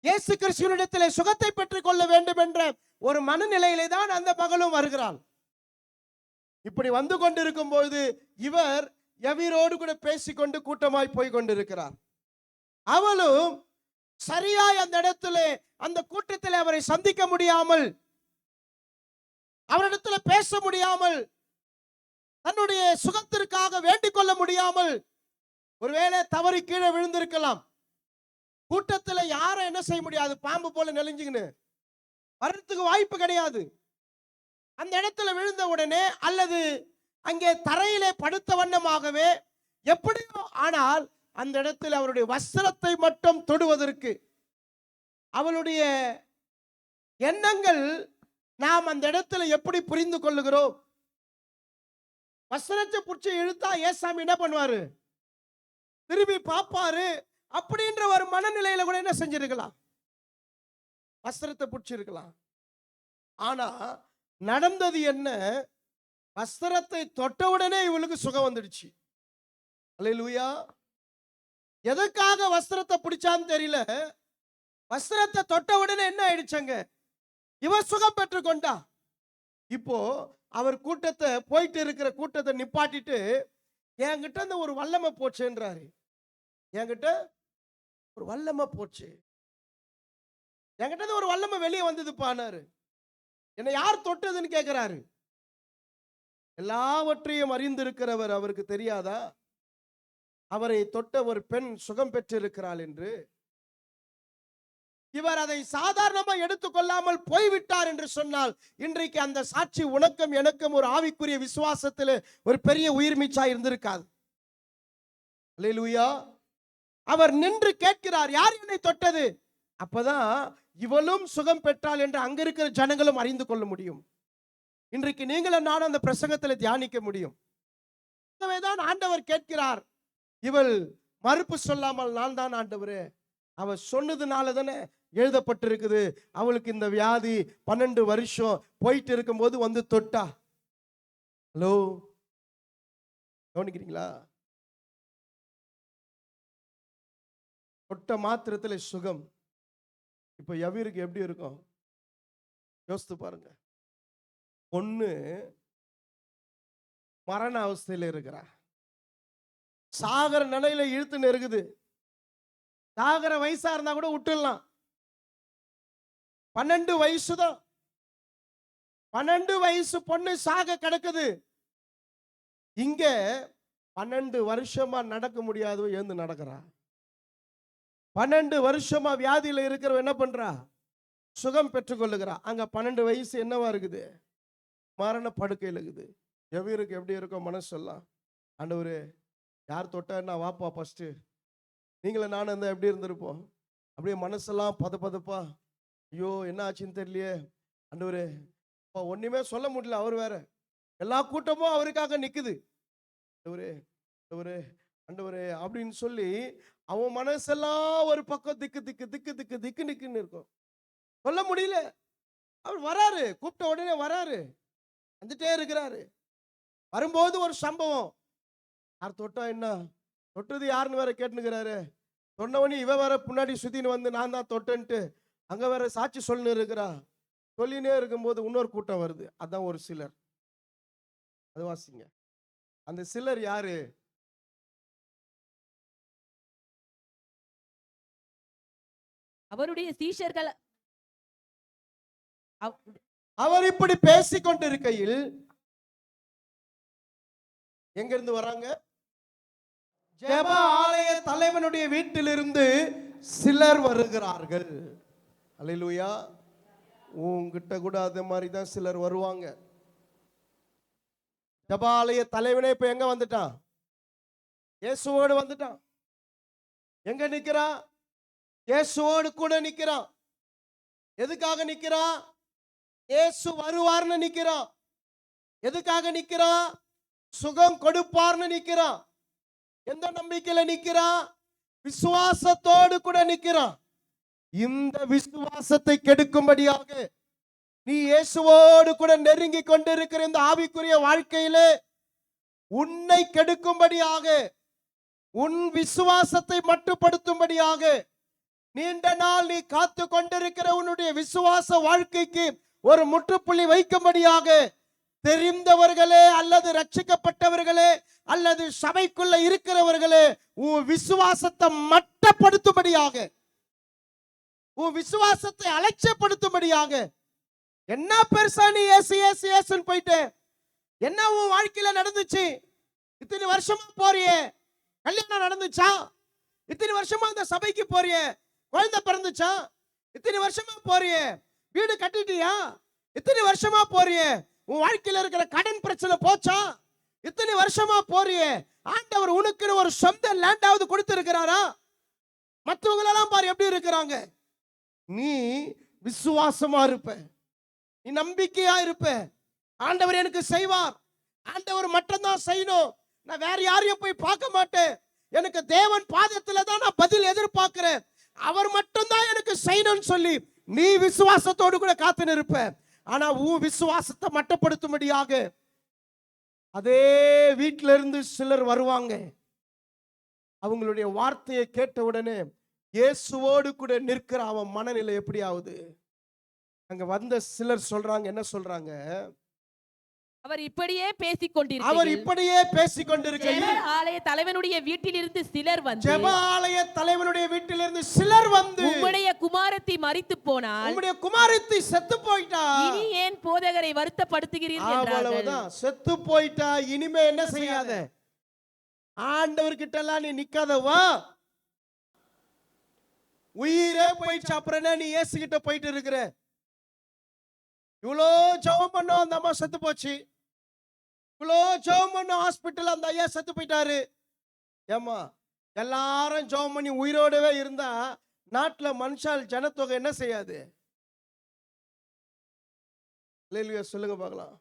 இயேசு கிறிஸ்துவினிடத்திலே சுகத்தை பெற்றுக் கொள்ள வேண்டும் என்ற ஒரு மனநிலையிலே தான் அந்த மகளும் வருகிறாள். இப்படி வந்து கொண்டிருக்கும் பொழுது இவர் யவீரோடு கூட பேசிக்கொண்டு கூட்டமாய் போய் கொண்டிருக்கிறார். அவளும் சரியாய் அந்த இடத்திலே அந்த கூட்டத்தில் அவரை சந்திக்க முடியாமல், அவரிடத்துல பேச முடியாமல், தன்னுடைய சுகத்திற்காக வேண்டிக் கொள்ள முடியாமல், ஒருவேளை தவறி கீழே விழுந்திருக்கலாம். கூட்டத்தில் யாரும் என்ன செய்ய முடியாது, பாம்பு போல நெளிஞ்சுக்கின்னு வர்றதுக்கு வாய்ப்பு கிடையாது. அந்த இடத்துல விழுந்த உடனே அல்லது அங்கே தரையிலே படுத்த வண்ணமாகவே எப்படியோ, ஆனால் அந்த இடத்தில் அவருடைய வஸ்திரத்தை மட்டும் தொடுவதற்கு அவளுடைய எண்ணங்கள் நாம் அந்த இடத்துல எப்படி புரிந்து கொள்ளுகிறோம்? வஸ்திரத்தை பிடிச்சி இழுத்தா ஏசாமி என்ன பண்ணுவாரு, திரும்பி பாப்பாரு அப்படின்ற ஒரு மனநிலையில கூட என்ன செஞ்சிருக்கலாம், வஸ்திரத்தை பிடிச்சிருக்கலாம். ஆனா நடந்தது என்ன, வஸ்திரத்தை தொட்டவுடனே இவளுக்கு சுகம் வந்துடுச்சு. அல்லேலூயா. எதுக்காக வஸ்திரத்தை பிடிச்சான்னு தெரியல, வஸ்திரத்தை தொட்ட உடனே என்ன ஆயிடுச்சங்க, இவன் சுகம் பெற்று கொண்டா. இப்போ அவர் கூட்டத்தை போயிட்டு இருக்கிற கூட்டத்தை நிப்பாட்டிட்டு என்கிட்ட இந்த ஒரு வல்லமை போச்சுன்றாரு. என்கிட்ட ஒரு வல்லமை போச்சு, என்கிட்ட ஒரு வல்லமை வெளியே வந்தது பானாரு. என்னை யார் தொட்டதுன்னு கேட்கிறாரு. எல்லாவற்றையும் அறிந்திருக்கிறவர் அவருக்கு தெரியாதா அவரை தொட்ட ஒரு பெண் சுகம் பெற்றிருக்கிறாள் என்று? இவர் அதை சாதாரணமா எடுத்துக்கொள்ளாமல் போய்விட்டார் என்று சொன்னால் இன்றைக்கு அந்த சாட்சி உனக்கும் எனக்கும் ஒரு ஆவிக்குரிய விசுவாசத்தில் ஒரு பெரிய உயிர்மீச்சா இருந்திருக்காது. அல்லேலூயா. அவர் நின்று கேட்கிறார், யார் என்னை தொட்டது? அப்பதான் இவளும் சுகம் பெற்றாள் என்று அங்க இருக்கிற ஜனங்களும் அறிந்து கொள்ள முடியும். இன்றைக்கு நீங்களும் நானும் அந்த பிரசங்கத்தில் தியானிக்க முடியும். தான் ஆண்டவர் கேட்கிறார், இவள் மறுப்பு சொல்லாமல் நான் தான் ஆண்டவரே, அவ சொன்னதுனால தானே எழுதப்பட்டிருக்குது, அவளுக்கு இந்த வியாதி 12 வருஷம் போயிட்டு இருக்கும் போது வந்து தொட்டா. ஹலோ, கவனிக்கிறீங்களா? தொட்ட மாத்திரத்துல சுகம். இப்ப யவீருக்கு எப்படி இருக்கும் யோசித்து பாருங்க. பொண்ணு மரண அவஸ்தையில இருக்கிறா, சாகர நிலையில இழுத்துன்னு இருக்குது. சாகர வயசா இருந்தா கூட விட்டுடலாம். 12 வயசு தான், 12 வயசு பொண்ணு சாக கிடக்குது. இங்க 12 வருஷமா நடக்க முடியாதோ எழுந்து நடக்கிறா. 12 வருஷமா வியாதியில இருக்கிறவ என்ன பண்றா, சுகம் பெற்றுக்கொள்ளுகிறா. அங்க 12 வயசு என்னவா இருக்குது, மரண படுக்கையில் இருக்குது. யவீருக்கு எப்படி இருக்கும் மனசெல்லாம், ஆண்டவரே யார் தொட்டா வாப்பா ஃபர்ஸ்ட், நீங்கள நானும் இருந்தா எப்படி இருந்திருப்போம். அப்படியே மனசெல்லாம் பதப்பா, ஐயோ என்ன ஆச்சுன்னு தெரியலையே ஆண்டவரே, ஒண்ணுமே சொல்ல முடியல. அவர் வேற, எல்லா கூட்டமும் அவருக்காக நிக்குது. ஆண்டவரே ஆண்டவரே ஆண்டவரே அப்படின்னு சொல்லி அவன் மனசெல்லாம் ஒரு பக்கம் திக்கு திக்கு திக்கு திக்கு திக்கு நிக்குன்னு இருக்கும், சொல்ல முடியல. அவர் வராரு, கூப்பிட்ட உடனே வராரு, வந்துட்டே இருக்கிறாரு. வரும்போது ஒரு சம்பவம், யார் தொட்டா என்ன, தொட்டது யாருன்னு வேற கேட்டுனுக்கிறாரு. சொன்னவனி இவ வேற பின்னாடி சுத்தின்னு வந்து நான் தான் தொட்டன்ட்டு அங்க வேற சாட்சி சொல்லின்னு இருக்கிறா. சொல்லினே இருக்கும்போது இன்னொரு கூட்டம் வருது. அதான் ஒரு சிலர். அது வாசிங்க. அந்த சிலர் யாரு, அவருடைய சீஷர்கள். அவர் இப்படி பேசிக் கொண்டிருக்கையில் எங்க இருந்து வராங்க, ஜெப ஆலய தலைவனுடைய வீட்டிலிருந்து சிலர் வருகிறார்கள். அல்லேலூயா. உங்ககிட்ட கூட அதே மாதிரி தான் சிலர் வருவாங்க. ஜெப ஆலய தலைவனே இப்ப எங்க வந்துட்டான், இயேசுவோடு வந்துட்டான். எங்க நிக்கிறான், இயேசுவோடு கூட நிக்கிறான். எதுக்காக நிக்கிறான், இயேசு வருவார்னு நிக்கிறான். எதுக்காக நிக்கிறான், சுகம் கொடுப்பார்னு நிக்கிறான். எந்த நம்பிக்கையில நிக்கிறான், விசுவாசத்தோடு கூட நிக்கிறான். இந்த விசுவாசத்தை கெடுக்கும்படியாக நீ இயேசுவோடு கூட நெருங்கி கொண்டிருக்கிற இந்த ஆவிக்குரிய வாழ்க்கையிலே உன்னை கெடுக்கும்படியாக, உன் விசுவாசத்தை மட்டுப்படுத்தும்படியாக, நீண்ட நாள் நீ காத்து கொண்டிருக்கிற உன்னுடைய விசுவாச வாழ்க்கைக்கு ஒரு முற்றுப்புள்ளி வைக்கும்படியாக, தெரிந்தவர்களே அல்லது ரட்சிக்கப்பட்டவர்களே அல்லது சபைக்குள்ள இருக்கிறவர்களே, உன் விசுவாசத்தை மட்டப்படுத்தும்படியாக, உன் விசுவாசத்தை அலட்சியப்படுத்தும்படியாக, என்ன பெருசா நீ ஏசு ஏசு ஏசுன்னு போயிட்டு, என்ன உன் வாழ்க்கையில நடந்துச்சு? இத்தனை வருஷமா போறியே, கல்யாணம் நடந்துச்சா? இத்தனை வருஷமா அந்த சபைக்கு போறியே, குழந்தை பிறந்துச்சா? இத்தனை வருஷமா போறியே, வீடு கட்டிட்டியா? இத்தனை வருஷமா போறியே, உன் வாழ்க்கையில இருக்கிற கடன் பிரச்சனை போச்சா? இத்தனை வருஷமா போறியே, ஆண்டவர் உனக்கு ஒரு சொந்த லேண்டாவது கொடுத்திருக்கிறாரா? மற்றவங்க எல்லாம் பாரு எப்படி இருக்கிறாங்க. நீ விசுவாசமா இருப்ப, நீ நம்பிக்கையா இருப்ப. ஆண்டவர் எனக்கு செய்வார், ஆண்டவர் மட்டும் தான் செய்யணும், நான் வேற யாரையும் போய் பார்க்க மாட்டேன், எனக்கு தேவன் பாதத்துல தான் நான் பதில் எதிர்பார்க்கிறேன், அவர் மட்டும் தான் எனக்கு செய்யணும்னு சொல்லி நீ விசுவாசத்தோடு கூட காத்து இருப்ப. ஆனா உன் விசுவாசத்தை மட்டப்படுத்தும்படியாக அதே வீட்டில இருந்து சிலர் வருவாங்க. அவங்களுடைய வார்த்தையை கேட்ட உடனே இயேசுவோடு கூட நிற்கிற அவன் மனநிலை எப்படி ஆகுது? அங்க வந்த சிலர் சொல்றாங்க, என்ன சொல்றாங்க? அவர் இப்படியே பேசிக் கொண்டிருக்கிறார். ஆலய தலைவனுடைய வீட்டிலிருந்து சிலர் வந்து, ஜெப ஆலய தலைவனுடைய வீட்டிலிருந்து சிலர் வந்து, உம்முடைய குமாரத்தி மரித்து போனாள், உம்முடைய குமாரத்தி செத்து போயிட்டா, இனி ஏன் போதகரை வருத்தப்படுத்துகிறீர்கள் என்றார்கள். அவ்வளவுதான், செத்து போயிட்டா, இனிமே என்ன செய்யாத, ஆண்டவர் கிட்ட எல்லாம் நீ நிக்காதவா, உயிரே போயிடுச்சு, அப்புறம் என்ன நீ இயேசு கிட்ட போயிட்டு இருக்கிற? இவ்வளோ ஜெபம் பண்ணோம், அந்த அம்மா செத்து போச்சு, இவ்வளோ ஜெபம் பண்ணோம், ஹாஸ்பிட்டல் அந்த ஐயா செத்து போயிட்டாரு. ஏமா எல்லாரும் ஜெபம் பண்ணி உயிரோடவே இருந்தா நாட்டுல மனுஷால் ஜனத்தொகை என்ன செய்யாது? இல்லையா சொல்லுங்க பார்க்கலாம்.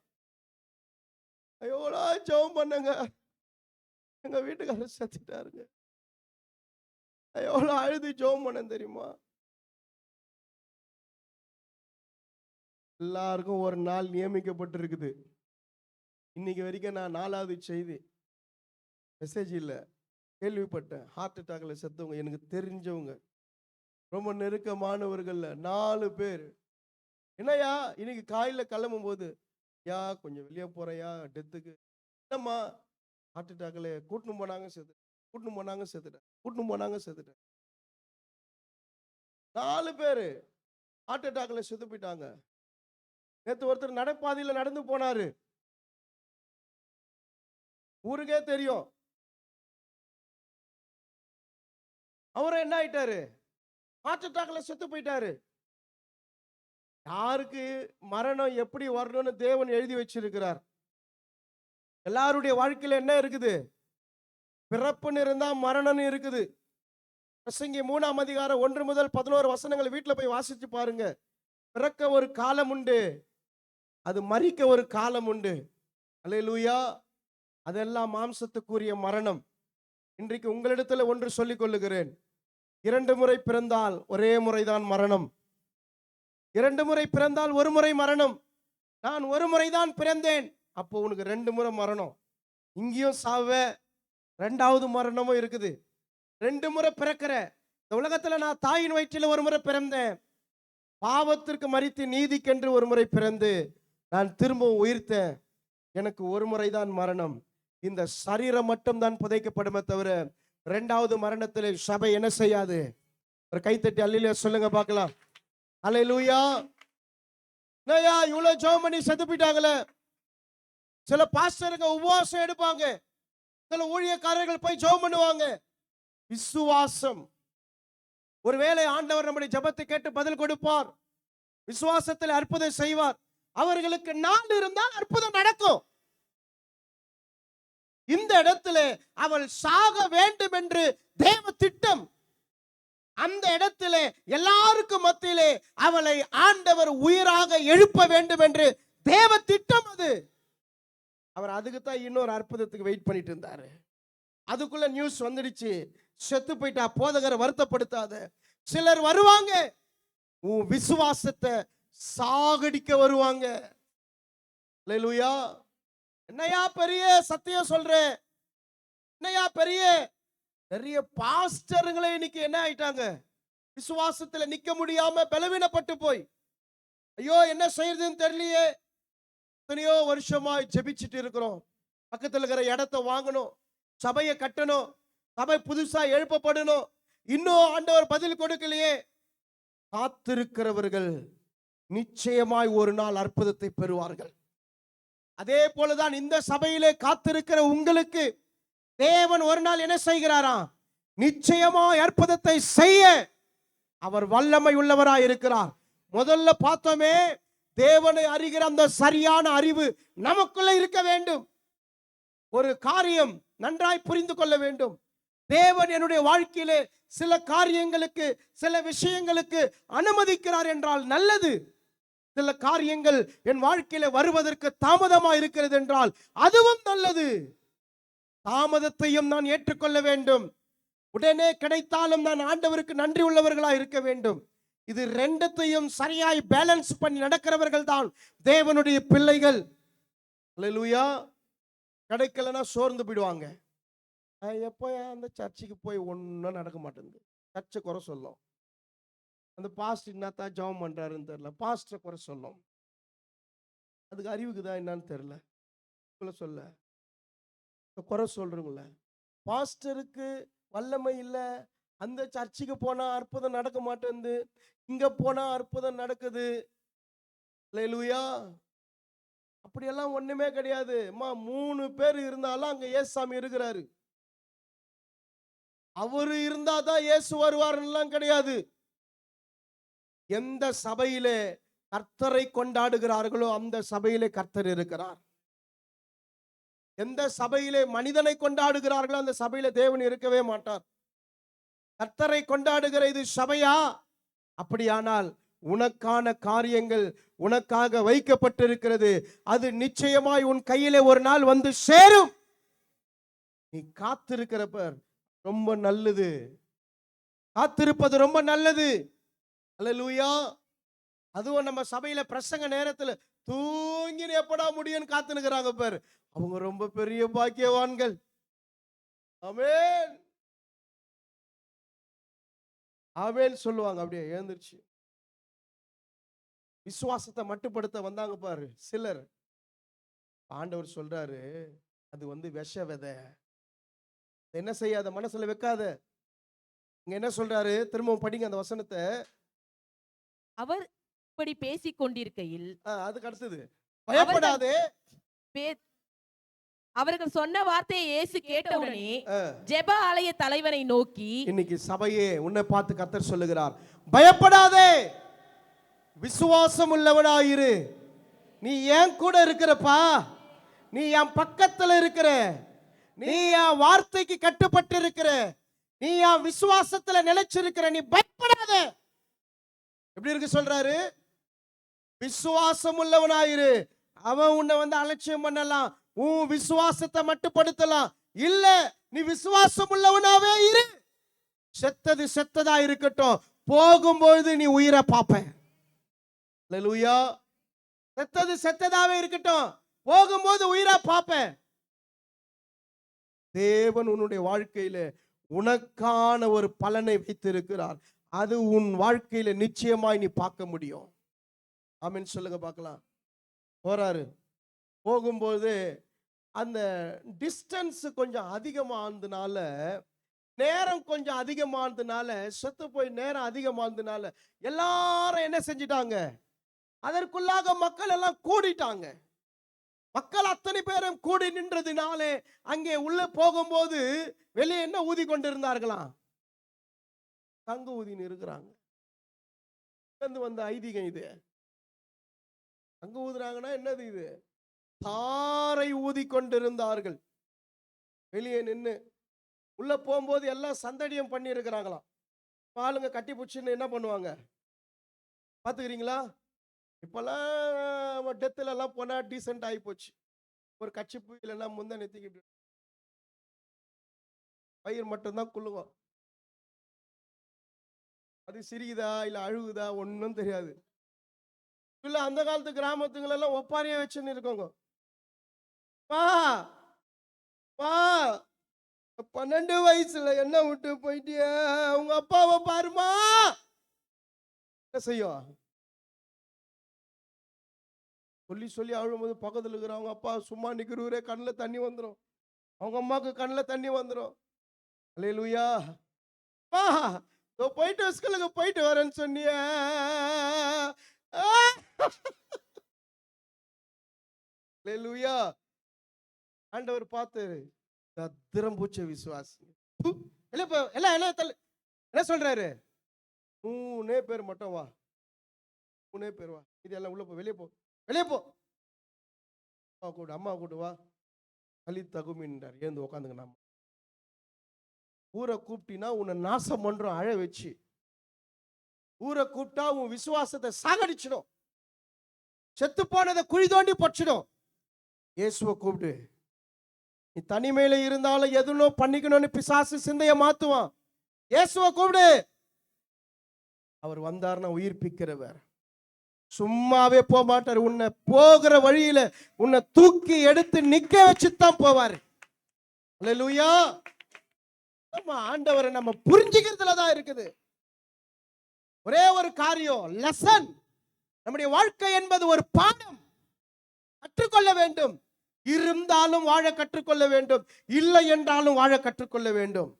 எவ்வளோ ஜெபம் பண்ணுங்க, எங்க வீட்டுக்காரர் செத்துட்டாருங்க, எவ்வளோ அழுது ஜெபம் பண்ண தெரியுமா? எல்லாருக்கும் ஒரு நாள் நியமிக்கப்பட்டிருக்குது. இன்னைக்கு வரைக்கும் நான் 4வது செய்தி மெசேஜ் இல்லை கேள்விப்பட்டேன். ஹார்ட் அட்டாக்ல செத்தவங்க எனக்கு தெரிஞ்சவங்க, ரொம்ப நெருக்கமானவர்கள் 4 பேர். என்னையா இன்னைக்கு காலையில கிளம்பும் போது, யா கொஞ்சம் வெளியே போறையா டெத்துக்கு, என்னம்மா ஹார்ட் அட்டாக்ல கூட்டின்னு போனாங்க செத்துட்டேன். 4 பேர் ஹார்ட் அட்டாக்ல செத்து போயிட்டாங்க. நேத்து ஒருத்தர் நடைபாதையில நடந்து போனாரு, ஊருக்கே தெரியும். அவரு என்ன ஆயிட்டாரு? ஹார்ட் அட்டாக்ல செத்து போயிட்டாரு. யாருக்கு மரணம் எப்படி வரணும்னு தேவன் எழுதி வச்சிருக்கிறார். எல்லாருடைய வாழ்க்கையில என்ன இருக்குது? பிறப்புன்னு இருந்தா மரணம்னு இருக்குது. பிரசங்கி 3ஆம் அதிகாரம் 1 முதல் 11 வசனங்களை வீட்டுல போய் வாசிச்சு பாருங்க. பிறக்க ஒரு காலம் உண்டு, அது மரிக்க ஒரு காலம் உண்டு. அல்லேலூயா. அதெல்லாம் மாம்சத்துக்குரிய மரணம். இன்றைக்கு உங்களிடத்துல ஒன்று சொல்லிக் கொள்ளுகிறேன், 2 முறை பிறந்தால் ஒரே முறைதான் மரணம். 2 முறை பிறந்தால் 1 முறை மரணம். நான் 1 முறைதான் பிறந்தேன், அப்போ உனக்கு 2 முறை மரணம். இங்கேயும் சாவ, 2வது மரணமும் இருக்குது. 2 முறை பிறக்கிற இந்த உலகத்துல நான் தாயின் வயிற்றில 1 முறை பிறந்தேன், பாவத்திற்கு மரித்து நீதிக்கென்று 1 முறை பிறந்து நான் திரும்பவும் உயிர்த்தேன். எனக்கு 1 முறைதான் மரணம். இந்த சரீரம் மட்டும் தான் புதைக்கப்படுமே தவிர 2வது மரணத்தில் சபை என்ன செய்யாது. ஒரு கைத்தட்டி அல்லேலூயா சொல்லுங்க பார்க்கலாம். அல்லேலூயா. நயா இவ்வளவு ஜெபம் பண்ணி செத்து போயிட்டாங்களே. சில பாஸ்டருங்க உபவாசம் எடுப்பாங்க, சில ஊழியக்காரர்கள் போய் ஜெபம் பண்ணுவாங்க. விசுவாசம். ஒருவேளை ஆண்டவர் நம்முடைய ஜெபத்தை கேட்டு பதில் கொடுப்பார், விசுவாசத்தில் அற்புதம் செய்வார். அவர்களுக்கு நாள் இருந்தால் அற்புதம் நடக்கும். இந்த இடத்துல அவள் சாக வேண்டும் என்று தேவ திட்டம். அந்த இடத்துல எல்லாருக்கும் மத்தியிலே அவளை ஆண்டவர் உயிராக எழுப்ப வேண்டும் என்று தேவ திட்டம் அது. அவர் அதுக்கு தான் இன்னொரு அற்புதத்துக்கு வெயிட் பண்ணிட்டு இருந்தாரு. அதுக்குள்ள நியூஸ் வந்துடுச்சு, செத்து போயிட்டா, போதகரை வருத்தப்படுத்தாத. சிலர் வருவாங்க, உன் விசுவாசத்தை சாகடிக்க வருவாங்க. அல்லேலூயா. என்னையா பெரிய சத்தியம் சொல்றேன், என்னையா பெரிய நிறைய பாஸ்டருங்களே இன்னைக்கு என்ன ஆயிட்டாங்க, விசுவாசத்துல நிக்க முடியாம பலவீனப்பட்டு போய், ஐயோ என்ன செய்யறதுன்னு தெரியலையே. எத்தனையோ வருஷமா ஜெபிச்சுட்டு இருக்கிறோம், பக்கத்துல இருக்கிற இடத்தை வாங்கணும், சபையை கட்டணும், சபை புதுசா எழுப்பப்படணும், இன்னும் ஆண்டவர் பதில் கொடுக்கலையே. காத்திருக்கிறவர்கள் நிச்சயமாய் ஒரு நாள் அற்புதத்தை பெறுவார்கள். அதே போலதான் இந்த சபையிலே காத்திருக்கிற உங்களுக்கு தேவன் ஒரு நாள் என்ன செய்கிறாராம், நிச்சயமாய் அற்புதத்தை செய்ய அவர் வல்லமை உள்ளவராய் இருக்கிறார். முதல்ல பார்த்தோமே, தேவனை அறிகிற அந்த சரியான அறிவு நமக்குள்ள இருக்க வேண்டும். ஒரு காரியம் நன்றாய் புரிந்து கொள்ள வேண்டும். தேவன் என்னுடைய வாழ்க்கையிலே சில காரியங்களுக்கு, சில விஷயங்களுக்கு அனுமதிக்கிறார் என்றால் நல்லது. சில காரியங்கள் என் வாழ்க்கையில வருவதற்கு தாமதமா இருக்கிறது என்றால் அதுவும் நல்லது. தாமதத்தையும் நான் ஏற்றுக்கொள்ள வேண்டும். உடனே கிடைத்தாலும் நான் ஆண்டவருக்கு நன்றி உள்ளவர்களா இருக்க வேண்டும். இது ரெண்டத்தையும் சரியாய் பேலன்ஸ் பண்ணி நடக்கிறவர்கள் தான் தேவனுடைய பிள்ளைகள். அல்லேலூயா. கிடைக்கலன்னா சோர்ந்து போயிடுவாங்க. எப்போ அந்த சர்ச்சுக்கு போய் ஒன்றும் நடக்க மாட்டேங்குது, சர்ச்சை குறை சொல்லும். அந்த பாஸ்டர் என்னத்தான் ஜெபம் பண்றாருன்னு தெரியல, பாஸ்டர் குறை சொல்லும். அதுக்கு அறிவுக்கு தான் என்னன்னு தெரியல சொல்ல குறை சொல்றீங்கள. பாஸ்டருக்கு வல்லமை இல்லை, அந்த சர்ச்சுக்கு போனா அற்புதம் நடக்க மாட்டேங்குது, இங்க போனா அற்புதம் நடக்குது. அல்லேலூயா. அப்படியெல்லாம் ஒண்ணுமே கிடையாது. 3 பேர் இருந்தாலும் அங்க ஏசாமி இருக்கிறாரு. அவரு இருந்தாதான் இயேசு வருவார்லாம் கிடையாது. எந்த சபையிலே கர்த்தரை கொண்டாடுகிறார்களோ அந்த சபையிலே கர்த்தர் இருக்கிறார். எந்த சபையிலே மனிதனை கொண்டாடுகிறார்களோ அந்த சபையில தேவன் இருக்கவே மாட்டார். கர்த்தரை கொண்டாடுகிற இது சபையா? அப்படியானால் உனக்கான காரியங்கள் உனக்காக வைக்கப்பட்டிருக்கிறது. அது நிச்சயமாய் உன் கையிலே ஒரு நாள் வந்து சேரும். நீ காத்திருக்கிறப்ப ரொம்ப நல்லது. காத்திருப்பது ரொம்ப நல்லது. அல்லேலூயா. அதுவும் நம்ம சபையில பிரசங்க நேரத்துல தூங்கி எப்படா முடியும்னு காத்துனுக்குறாங்க பாரு, அவங்க ரொம்ப பெரிய பாக்கியவான்கள். ஆமென் ஆமென் சொல்லுவாங்க. அப்படியே எழுந்திருச்சு விசுவாசத்தை மட்டுப்படுத்த வந்தாங்க பாரு சிலர். ஆண்டவர் சொல்றாரு, அது விஷ விதை, என்ன செய்யாத, மனசுல வைக்காத. இங்க என்ன சொல்றாரு, திரும்பவும் படிங்க அந்த வசனத்தை. அவர் இப்படி பேசிக் கொண்டிருக்கையில் அதுக்கு அடுத்தது, பயப்படாதே. அவர்கள் சொன்ன வார்த்தையை இயேசு கேட்டவுடனே ஜெப ஆலய தலைவரை நோக்கி, இன்னைக்கு சபையே உன்னை பார்த்து கர்த்தர் சொல்லுகிறார், பயப்படாதே, விசுவாசம் உள்ளவனாயிரு. நீ ஏன் கூட இருக்கிறப்பா, நீ என் பக்கத்துல இருக்கிற, நீ என் வார்த்தைக்கு கட்டுப்பட்டு இருக்கிற, நீ என் விசுவாசத்துல நிலைச்சிருக்கிற, நீ பயப்படாத. எப்படி இருக்கு சொல்றாரு, விசுவாசம் உள்ளவனாயிரு. அவன் உன்னை அலட்சியம் பண்ணலாம், உன் விசுவாசத்தை மட்டுப்படுத்தலாம். இல்ல, நீ விசுவாசம் உள்ளவனாவே இரு. செத்தது செத்ததா இருக்கட்டும், போகும்போது நீ உயிரை பார்ப்ப. அல்லேலூயா. செத்தது செத்ததாவே இருக்கட்டும், போகும்போது உயிரா பார்ப்ப. தேவன் உன்னுடைய வாழ்க்கையில உனக்கான ஒரு பலனை வைத்திருக்கிறார். அது உன் வாழ்க்கையில நிச்சயமாய் நீ பார்க்க முடியும். ஆமென் சொல்லுங்க பார்க்கலாம். போறாரு, போகும்போது அந்த டிஸ்டன்ஸ் கொஞ்சம் அதிகமானதுனால, நேரம் கொஞ்சம் அதிகமானதுனால, செத்து போய் நேரம் அதிகமானதுனால எல்லாரும் என்ன செஞ்சிட்டாங்க, அதற்குள்ளாக மக்கள் எல்லாம் கூடிட்டாங்க. மக்கள் அத்தனை பேரும் கூடி நின்றதுனாலே அங்கே உள்ள போகும்போது வெளியே என்ன ஊதி கொண்டிருந்தார்களாம், தங்க ஊதின்னு இருக்கிறாங்க. வந்த ஐதீகம் இது. தங்க ஊதுறாங்கன்னா என்னது இது, தாரை ஊதி கொண்டிருந்தார்கள். வெளியே நின்று உள்ள போகும்போது எல்லாம் சந்தடியம் பண்ணி இருக்கிறாங்களாம். ஆளுங்க கட்டி பிடிச்சின்னு என்ன பண்ணுவாங்க பாத்துக்கிறீங்களா? இப்பெல்லாம் டெத்துல எல்லாம் போனா டீசென்ட் ஆகி போச்சு. ஒரு கட்சி புயல் முந்த நெத்திக்கிட்டு பயிர் மட்டும்தான் குள்ளுவோம். அது சிரிக்குதா இல்ல அழுகுதா ஒன்னும் தெரியாது. இல்ல அந்த காலத்து கிராமத்துங்களெல்லாம் ஒப்பாரியா வச்சுன்னு இருக்கோங்க. பா பா 12 வயசுல என்ன விட்டு போயிட்டிய, உங்க அப்பாவை பாருமா. என்ன செய்யும்? சொல்லி சொல்லி அழும்போது பக்கத்துல இருக்கிற அவங்க அப்பா சும்மா நிக்கிறவரே கண்ணில் தண்ணி வந்துடும், அவங்க அம்மாவுக்கு கண்ணில் தண்ணி வந்துடும். அல்லேலூயா. பா போயிட்டு ஸ்கூலுக்கு போயிட்டு வரேன்னு சொன்னிய. அல்லேலூயா. ஆண்டவர் பார்த்து தத்திரம் பூச்ச விசுவாசி எல்லாம் என்ன சொல்றாரு? 3 பேர் மட்டும் வா, 3 பேர் வா, இது எல்லாம் உள்ள போ, வெளியே போ, வெளியே போ. அம்மா கூட்டு வா. அலி தகுமின்றார். ஏந்து உட்காந்துங்க. நாம ஊரை கூப்பிட்டினா உன்னை நாசம் பண்றோம் அழ வச்சு. ஊரை கூப்பிட்டா உன் விசுவாசத்தை சாகடிச்சிடும், செத்து போனதை குழி தோண்டி பொச்சிடும். இயேசுவை கூப்பிடு. நீ தனிமையில இருந்தாலும் எதுனோ பண்ணிக்கணும்னு பிசாசு சிந்தைய மாத்துவான். இயேசுவை கூப்பிடு. அவர் வந்தார்னா உயிர்ப்பிக்கிறவர். சும்மாவே போக மாட்டார். உன்னை போகிற வழியில உன்னை தூக்கி எடுத்து நிக்க வச்சுதான் போவாரு. அல்லேலூயா. நம்ம ஆண்டவரை நம்ம புரிஞ்சுக்கிறதுல தான் இருக்குது. ஒரே ஒரு காரியம், லெசன். நம்முடைய வாழ்க்கை என்பது ஒரு பாடம். கற்றுக்கொள்ள வேண்டும். இருந்தாலும் வாழ கற்றுக்கொள்ள வேண்டும், இல்லை என்றாலும் வாழ கற்றுக்கொள்ள வேண்டும்.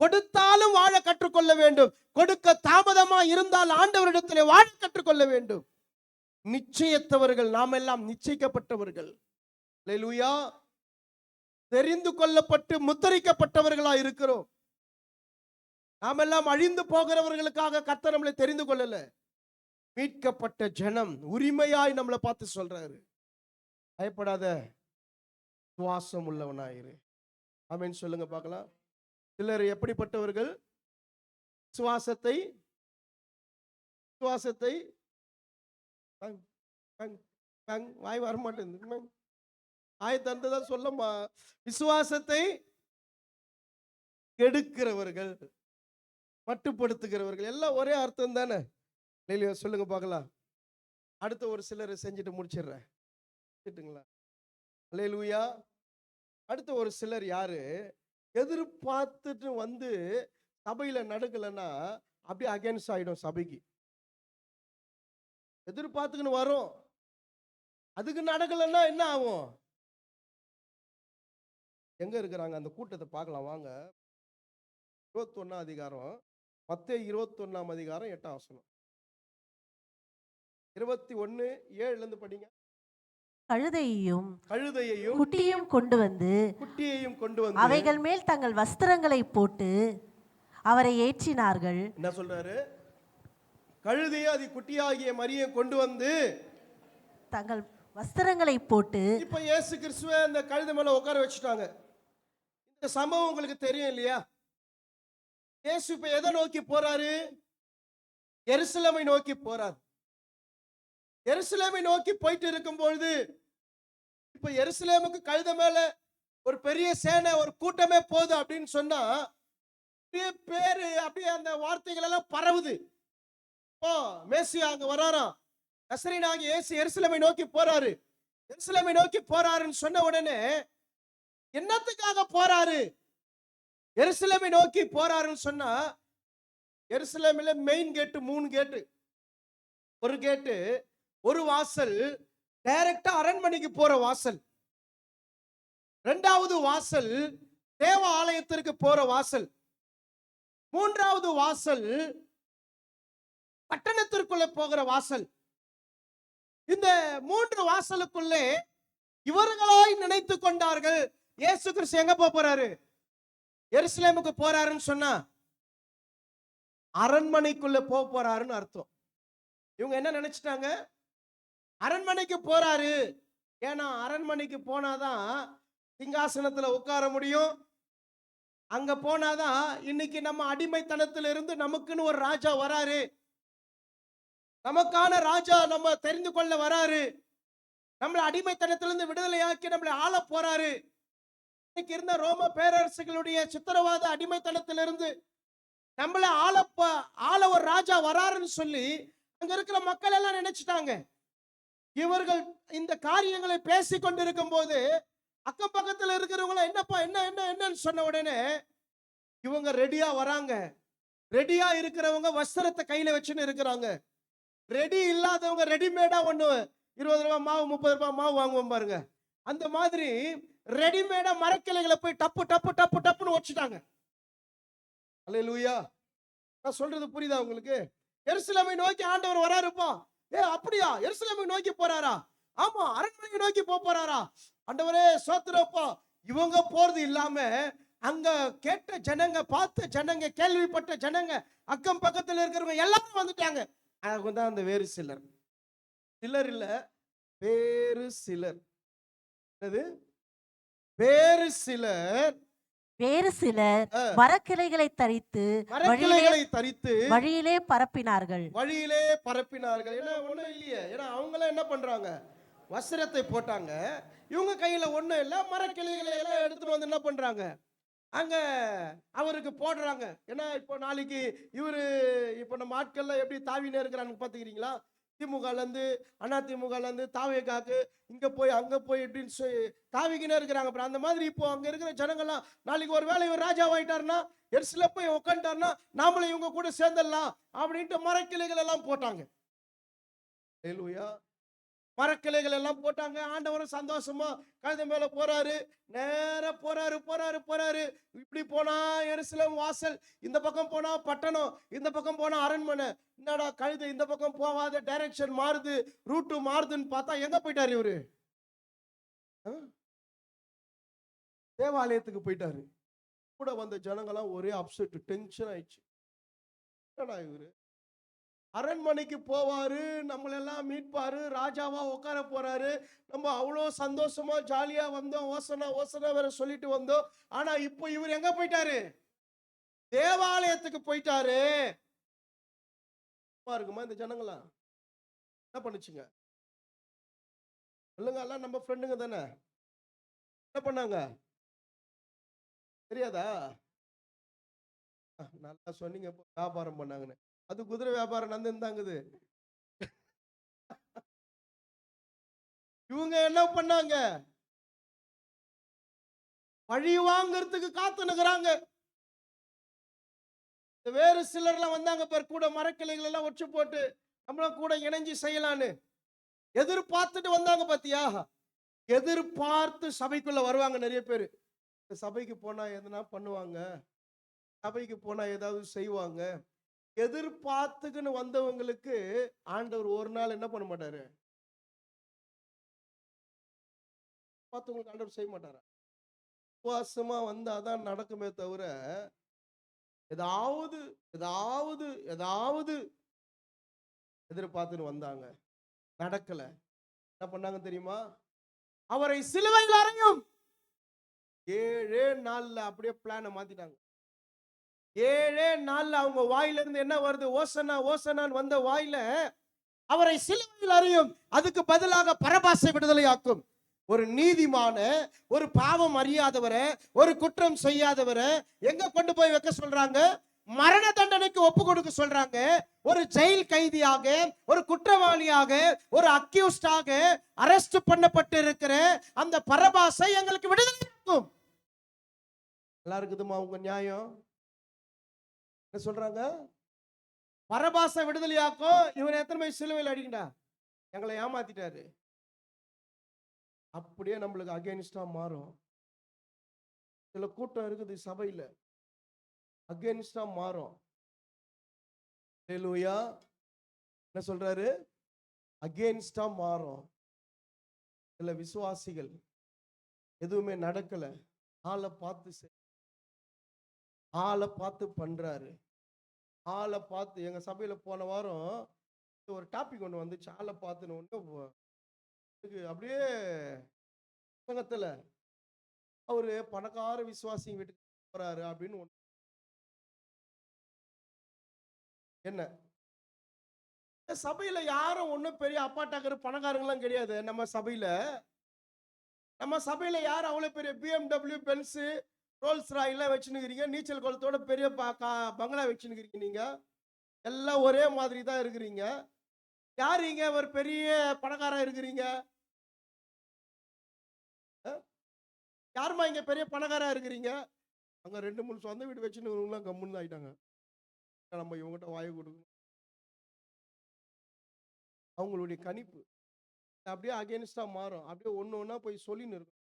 கொடுத்தாலும் வாழ கற்றுக்கொள்ள வேண்டும். கொடுக்க தாமதமா இருந்தால் ஆண்டவரிடத்திலே வாழ கற்றுக்கொள்ள வேண்டும். நிச்சயத்தவர்கள் நாம் எல்லாம் நிச்சயிக்கப்பட்டவர்கள். அல்லேலூயா. தெரிந்து கொள்ளப்பட்டு முத்திரிக்கப்பட்டவர்களா இருக்கிறோம். நாம் எல்லாம் அழிந்து போகிறவர்களுக்காக கர்த்தர் நம்மளை தெரிந்து கொள்ளல. மீட்கப்பட்ட ஜனம் உரிமையாய் நம்மளை பார்த்து சொல்றாரு, பயப்படாத, விசுவாசம் உள்ளவனாயிரு. ஆமென் சொல்லுங்க பார்க்கலாம். சிலர் எப்படிப்பட்டவர்கள்? விசுவாசத்தை வாய் வரமாட்டேன், ஆய் தந்ததான் சொல்லமா. விசுவாசத்தை கெடுக்கிறவர்கள், மட்டுப்படுத்துகிறவர்கள், எல்லாம் ஒரே அர்த்தம் தானே? இல்லையா? சொல்லுங்க பார்க்கலாம். அடுத்த ஒரு சிலரை செஞ்சுட்டு முடிச்சிடுறேன். அல்லேலூயா. அடுத்த ஒரு சிலர் யாரு? எதிர்பார்த்துட்டு வந்து சபையில நடக்கலன்னா அப்படியே அகைன்ஸ்ட் ஆயிடும் சபைக்கு. எதிர்பார்த்துக்குன்னு வரும், அதுக்கு நடக்கலன்னா என்ன ஆகும்? எங்க இருக்கிறாங்க அந்த கூட்டத்தை பார்க்கலாம் வாங்க. 21 அதிகாரம், மத்தேயு 21 அதிகாரம் 8 வசனம். 21:7 படிங்க. கழுதையையும் குட்டியையும் கொண்டு வந்து அவைகள் மேல் தங்கள் வஸ்திரங்களை போட்டு அவரை ஏற்றினார்கள். என்ன சொல்றாரு? கழுதையை அது குட்டியாகிய மரியை கொண்டு வந்து தங்கள் வஸ்திரங்களை போட்டு. இப்ப இயேசு கிறிஸ்துவை அந்த கழுதை மேல உட்கார வச்சுட்டாங்க. இந்த சம்பவம் உங்களுக்கு தெரியும் இல்லையா? இயேசு இப்ப எதை நோக்கி போறாரு? எருசலேமை நோக்கி போறார். எருசலேமை நோக்கி போயிட்டு இருக்கும் பொழுது இப்ப எருசலேமுக்கு கழுதை மேல ஒரு பெரிய சேனை, ஒரு கூட்டமே போகுது அப்படின்னு சொன்னா பேரு அப்படியே அந்த வார்த்தைகள் எல்லாம் பரவுது. இப்போ மேசியா அங்க வராராம். நசரேயனாகிய இயேசு எருசலேமை நோக்கி போறாரு. எருசலேமை நோக்கி போறாருன்னு சொன்ன உடனே என்னத்துக்காக போறாரு? எருசலேமை நோக்கி போறாருன்னு சொன்னா, எருசலேமில் மெயின் கேட்டு 3 கேட்டு. ஒரு கேட்டு, ஒரு வாசல் டைரக்டா அரண்மனைக்கு போற வாசல். 2வது வாசல் தேவ ஆலயத்திற்கு போற வாசல். 3வது வாசல் பட்டணத்திற்குள்ள போகிற வாசல். இந்த 3 வாசலுக்குள்ளே இவர்களாய் நினைத்து கொண்டார்கள் இயேசு கிறிஸ்து எங்க போறாரு? எருசலேமுக்கு போறாருன்னு சொன்னா அரண்மனைக்குள்ள போறாருன்னு அர்த்தம். இவங்க என்ன நினைச்சிட்டாங்க? அரண்மனைக்கு போறாரு. ஏன்னா அரண்மனைக்கு போனாதான் சிங்காசனத்துல உட்கார முடியும். அங்க போனாதான் இன்னைக்கு நம்ம அடிமைத்தனத்துல இருந்து நமக்குன்னு ஒரு ராஜா வராரு, நமக்கான ராஜா நம்ம தெரிந்து கொள்ள வராரு, நம்மளை அடிமைத்தனத்திலிருந்து விடுதலையாக்கி நம்மளை ஆள போறாரு. இன்னைக்கு இருந்த ரோம பேரரசுகளுடைய சித்திரவாத அடிமைத்தனத்திலிருந்து நம்மளை ஆள ஒரு ராஜா வராருன்னு சொல்லி அங்க இருக்கிற மக்கள் எல்லாம் நினைச்சிட்டாங்க. இவர்கள் இந்த காரியங்களை பேசிக் கொண்டிருக்கும் போது அக்கம் பக்கத்துல இருக்கிறவங்க என்னப்பா என்ன என்ன என்னன்னு சொன்ன உடனே இவங்க ரெடியா வராங்க. ரெடியா இருக்கிறவங்க வஸ்திரத்தை கையில வச்சுன்னு இருக்கிறாங்க. ரெடி இல்லாதவங்க ரெடிமேடா ஒண்ணு 20 ரூபாய் மாவு 30 ரூபாய் மாவு வாங்குவோம் பாருங்க. அந்த மாதிரி ரெடிமேடா மரக்கிளைகளை போய் டப்பு டப்பு டப்பு டப்புன்னு வச்சுட்டாங்க. அல்லேலூயா. நான் சொல்றது புரியுதா உங்களுக்கு? எருசலேமை நோக்கி ஆண்டவர் வராருப்பா. அப்படியா? எருசலேமை நோக்கி போறாரா? ஆமா, அரண்மனையை நோக்கி போறாரா? ஆண்டவரே சோத்திரப்பா. இவங்க போறது இல்லாம அங்க கேட்ட ஜனங்க, பார்த்த ஜனங்க, கேள்விப்பட்ட ஜனங்க, அக்கம் பக்கத்துல இருக்கிறவங்க எல்லாரும் வந்துட்டாங்க. அவங்க தான் அந்த வேறு சிலர். சிலர் இல்ல, வேறு சிலர். என்னது? வேறு சிலர். வேறு சிலர் மரக்கிளைகளை தரித்து வழியிலே பரப்பினார்கள். வழியிலே பரப்பினார்கள். ஏன்னா ஒண்ணும் இல்லையே. ஏன்னா அவங்கள என்ன பண்றாங்க? வஸ்திரத்தை போட்டாங்க. இவங்க கையில ஒண்ணும் இல்ல, மரக்கிளைகளை எல்லாம் எடுத்துட்டு வந்து என்ன பண்றாங்க? அங்க அவருக்கு போடுறாங்க. ஏன்னா இப்போ நாளைக்கு இவரு இப்ப நம்ம ஆட்கள்ல எப்படி தாவினே இருக்கிறாங்க பாத்துக்கிறீங்களா? திமுகல இருந்து அதிமுகல இருந்து தாவேகாக்கு இங்க போய் அங்க போய் எப்படின்னு சொல்லி தாவிக்கினே இருக்கிறாங்க. அப்புறம் அந்த மாதிரி இப்போ அங்க இருக்கிற ஜனங்கள்லாம் நாளைக்கு ஒரு வேளை இவர் ராஜாவாயிட்டாருன்னா, எரிசில போய் உட்காந்துட்டாருன்னா நாமளும் இவங்க கூட சேர்ந்துடலாம் அப்படின்ட்டு மரக்கிளைகள் எல்லாம் போட்டாங்க. அல்லேலூயா. மரக்கிளைகள் எல்லாம் போட்டாங்க. ஆண்டவரும் சந்தோஷமா கழுதை மேல போறாரு. நேர போறாரு. இப்படி போனா எருசலேம் வாசல், இந்த பக்கம் போனா பட்டணம், இந்த பக்கம் போனா அரண்மனை. என்னடா கழுதை இந்த பக்கம் போவாத, டைரக்ஷன் மாறுது, ரூட்டு மாறுதுன்னு பார்த்தா எங்க போயிட்டாரு இவரு? தேவாலயத்துக்கு போயிட்டாரு. கூட வந்த ஜனங்களாம் ஒரே அப்செட், டென்ஷன் ஆயிடுச்சு. என்னடா இவரு அரண்மனைக்கு போவாரு, நம்மளெல்லாம் மீட்பாரு, ராஜாவா உட்கார போறாரு, நம்ம அவ்வளோ சந்தோஷமா ஜாலியா வந்தோம், ஓசனா வேற சொல்லிட்டு வந்தோம். ஆனா இப்போ இவர் எங்க போயிட்டாரு? தேவாலயத்துக்கு போயிட்டாரு. இருக்குமா இந்த ஜனங்களா? என்ன பண்ணுச்சுங்க சொல்லுங்க? எல்லாம் நம்ம ஃப்ரெண்டுங்க தானே. என்ன பண்ணாங்க தெரியாதா? நல்லா சொன்னீங்க. வியாபாரம் பண்ணாங்கன்னு. அது குதிரை வியாபாரம் நந்திருந்தாங்குது. இவங்க என்ன பண்ணாங்க? பழி வாங்கறதுக்கு காத்துனுக்குறாங்க. வேறு சிலர்லாம் வந்தாங்க பேர் கூட, மரக்கிளைகள் எல்லாம் ஒச்சு போட்டு நம்மளும் கூட இணைஞ்சு செய்யலான்னு எதிர்பார்த்துட்டு வந்தாங்க. பாத்தியா? எதிர்பார்த்து சபைக்குள்ள வருவாங்க நிறைய பேர். சபைக்கு போனா எதனா பண்ணுவாங்க, சபைக்கு போனா ஏதாவது செய்வாங்க. எதிர்பார்த்துக்குன்னு வந்தவங்களுக்கு ஆண்டவர் ஒரு நாள் என்ன பண்ண மாட்டாரு? பார்த்தவங்களுக்கு ஆண்டவர் செய்ய மாட்டாரா? உபவாசமா வந்தாதான் நடக்குமே தவிர ஏதாவது ஏதாவது ஏதாவது எதிர்பார்த்துன்னு வந்தாங்க, நடக்கல. என்ன பண்ணாங்க தெரியுமா? அவரை சிலுவையில் அறையும் 7 நாள்ல அப்படியே பிளானை மாத்திட்டாங்க. 7 நாள்ல அவங்க வாயில இருந்து என்ன வருது? ஓசனா ஓசனான்னு வந்த வாயில அவரை சிலுவையில் அறையும், அதுக்கு பதிலாக பரபாசை விடுதலையாக்கும். ஒரு நீதிமான, ஒரு பாவம் அறியாதவரை, ஒரு குற்றம் செய்யாதவரை எங்க கொண்டு போய் வைக்க சொல்றாங்க? மரண தண்டனைக்கு ஒப்பு கொடுக்க சொல்றாங்க. ஒரு ஜெயில் கைதியாக, ஒரு குற்றவாளியாக, ஒரு அக்யூஸ்டாக அரெஸ்ட் பண்ணப்பட்டு இருக்கிற அந்த பரபாசை எங்களுக்கு விடுதலையாக்கும். நல்லா இருக்குதுமா உங்க நியாயம்? என்ன சொல்றாங்க? பரபாசை விடுதலையாக்கும். இவர் எத்தனை பேர் சிலுவையில் அடிக்கண்டா? எங்களை ஏமாத்திட்டாரு. அப்படியே நம்மளுக்கு அகைன்ஸ்டா மாறும். சில கூட்டம் இருக்குது சபையில, அகைன்ஸ்டா மாறும். ஹல்லேலூயா. என்ன சொல்றாரு? அகைன்ஸ்டா மாறும். சில விசுவாசிகள் எதுவுமே நடக்கல, ஆளை பார்த்து பண்றாரு. ஆளை பார்த்து எங்க சபையில போன வாரம் ஒரு டாபிக் ஒன்று வந்துச்சு. ஆளை பார்த்துன்னு ஒன்று அப்படியே புத்தகத்துல அவரு பணக்கார விசுவாசி வீட்டுக்கு போறாரு அப்படின்னு ஒண்ணு. என்ன சபையில யாரும் ஒன்றும் பெரிய அப்பாட்டாக்கிற பணக்காரங்களாம் கிடையாது. நம்ம சபையில யாரும் அவ்வளவு பெரிய BMW பென்ஸ் ரோல்ஸ் ராயெல்லாம் வச்சுன்னுக்கிறீங்க, நீச்சல் குளத்தோட பெரிய பங்களா வச்சுன்னுக்கிறீங்க. நீங்க எல்லாம் ஒரே மாதிரி தான் இருக்கிறீங்க. யாரு இங்க ஒரு பெரிய பணக்காரா இருக்கிறீங்க? யாருமா இங்க பெரிய பணக்காரா இருக்கிறீங்க? அங்க 2 3 சொந்த வீடு வச்சுன்னு கம்முன்னு ஆயிட்டாங்க. நம்ம இவங்ககிட்ட வாயை கொடுக்கணும். அவங்களுடைய கணிப்பு அப்படியே அகேன்ஸ்டா மாறும். அப்படியே ஒண்ணு ஒண்ணா போய் சொல்லின்னு இருக்கும்.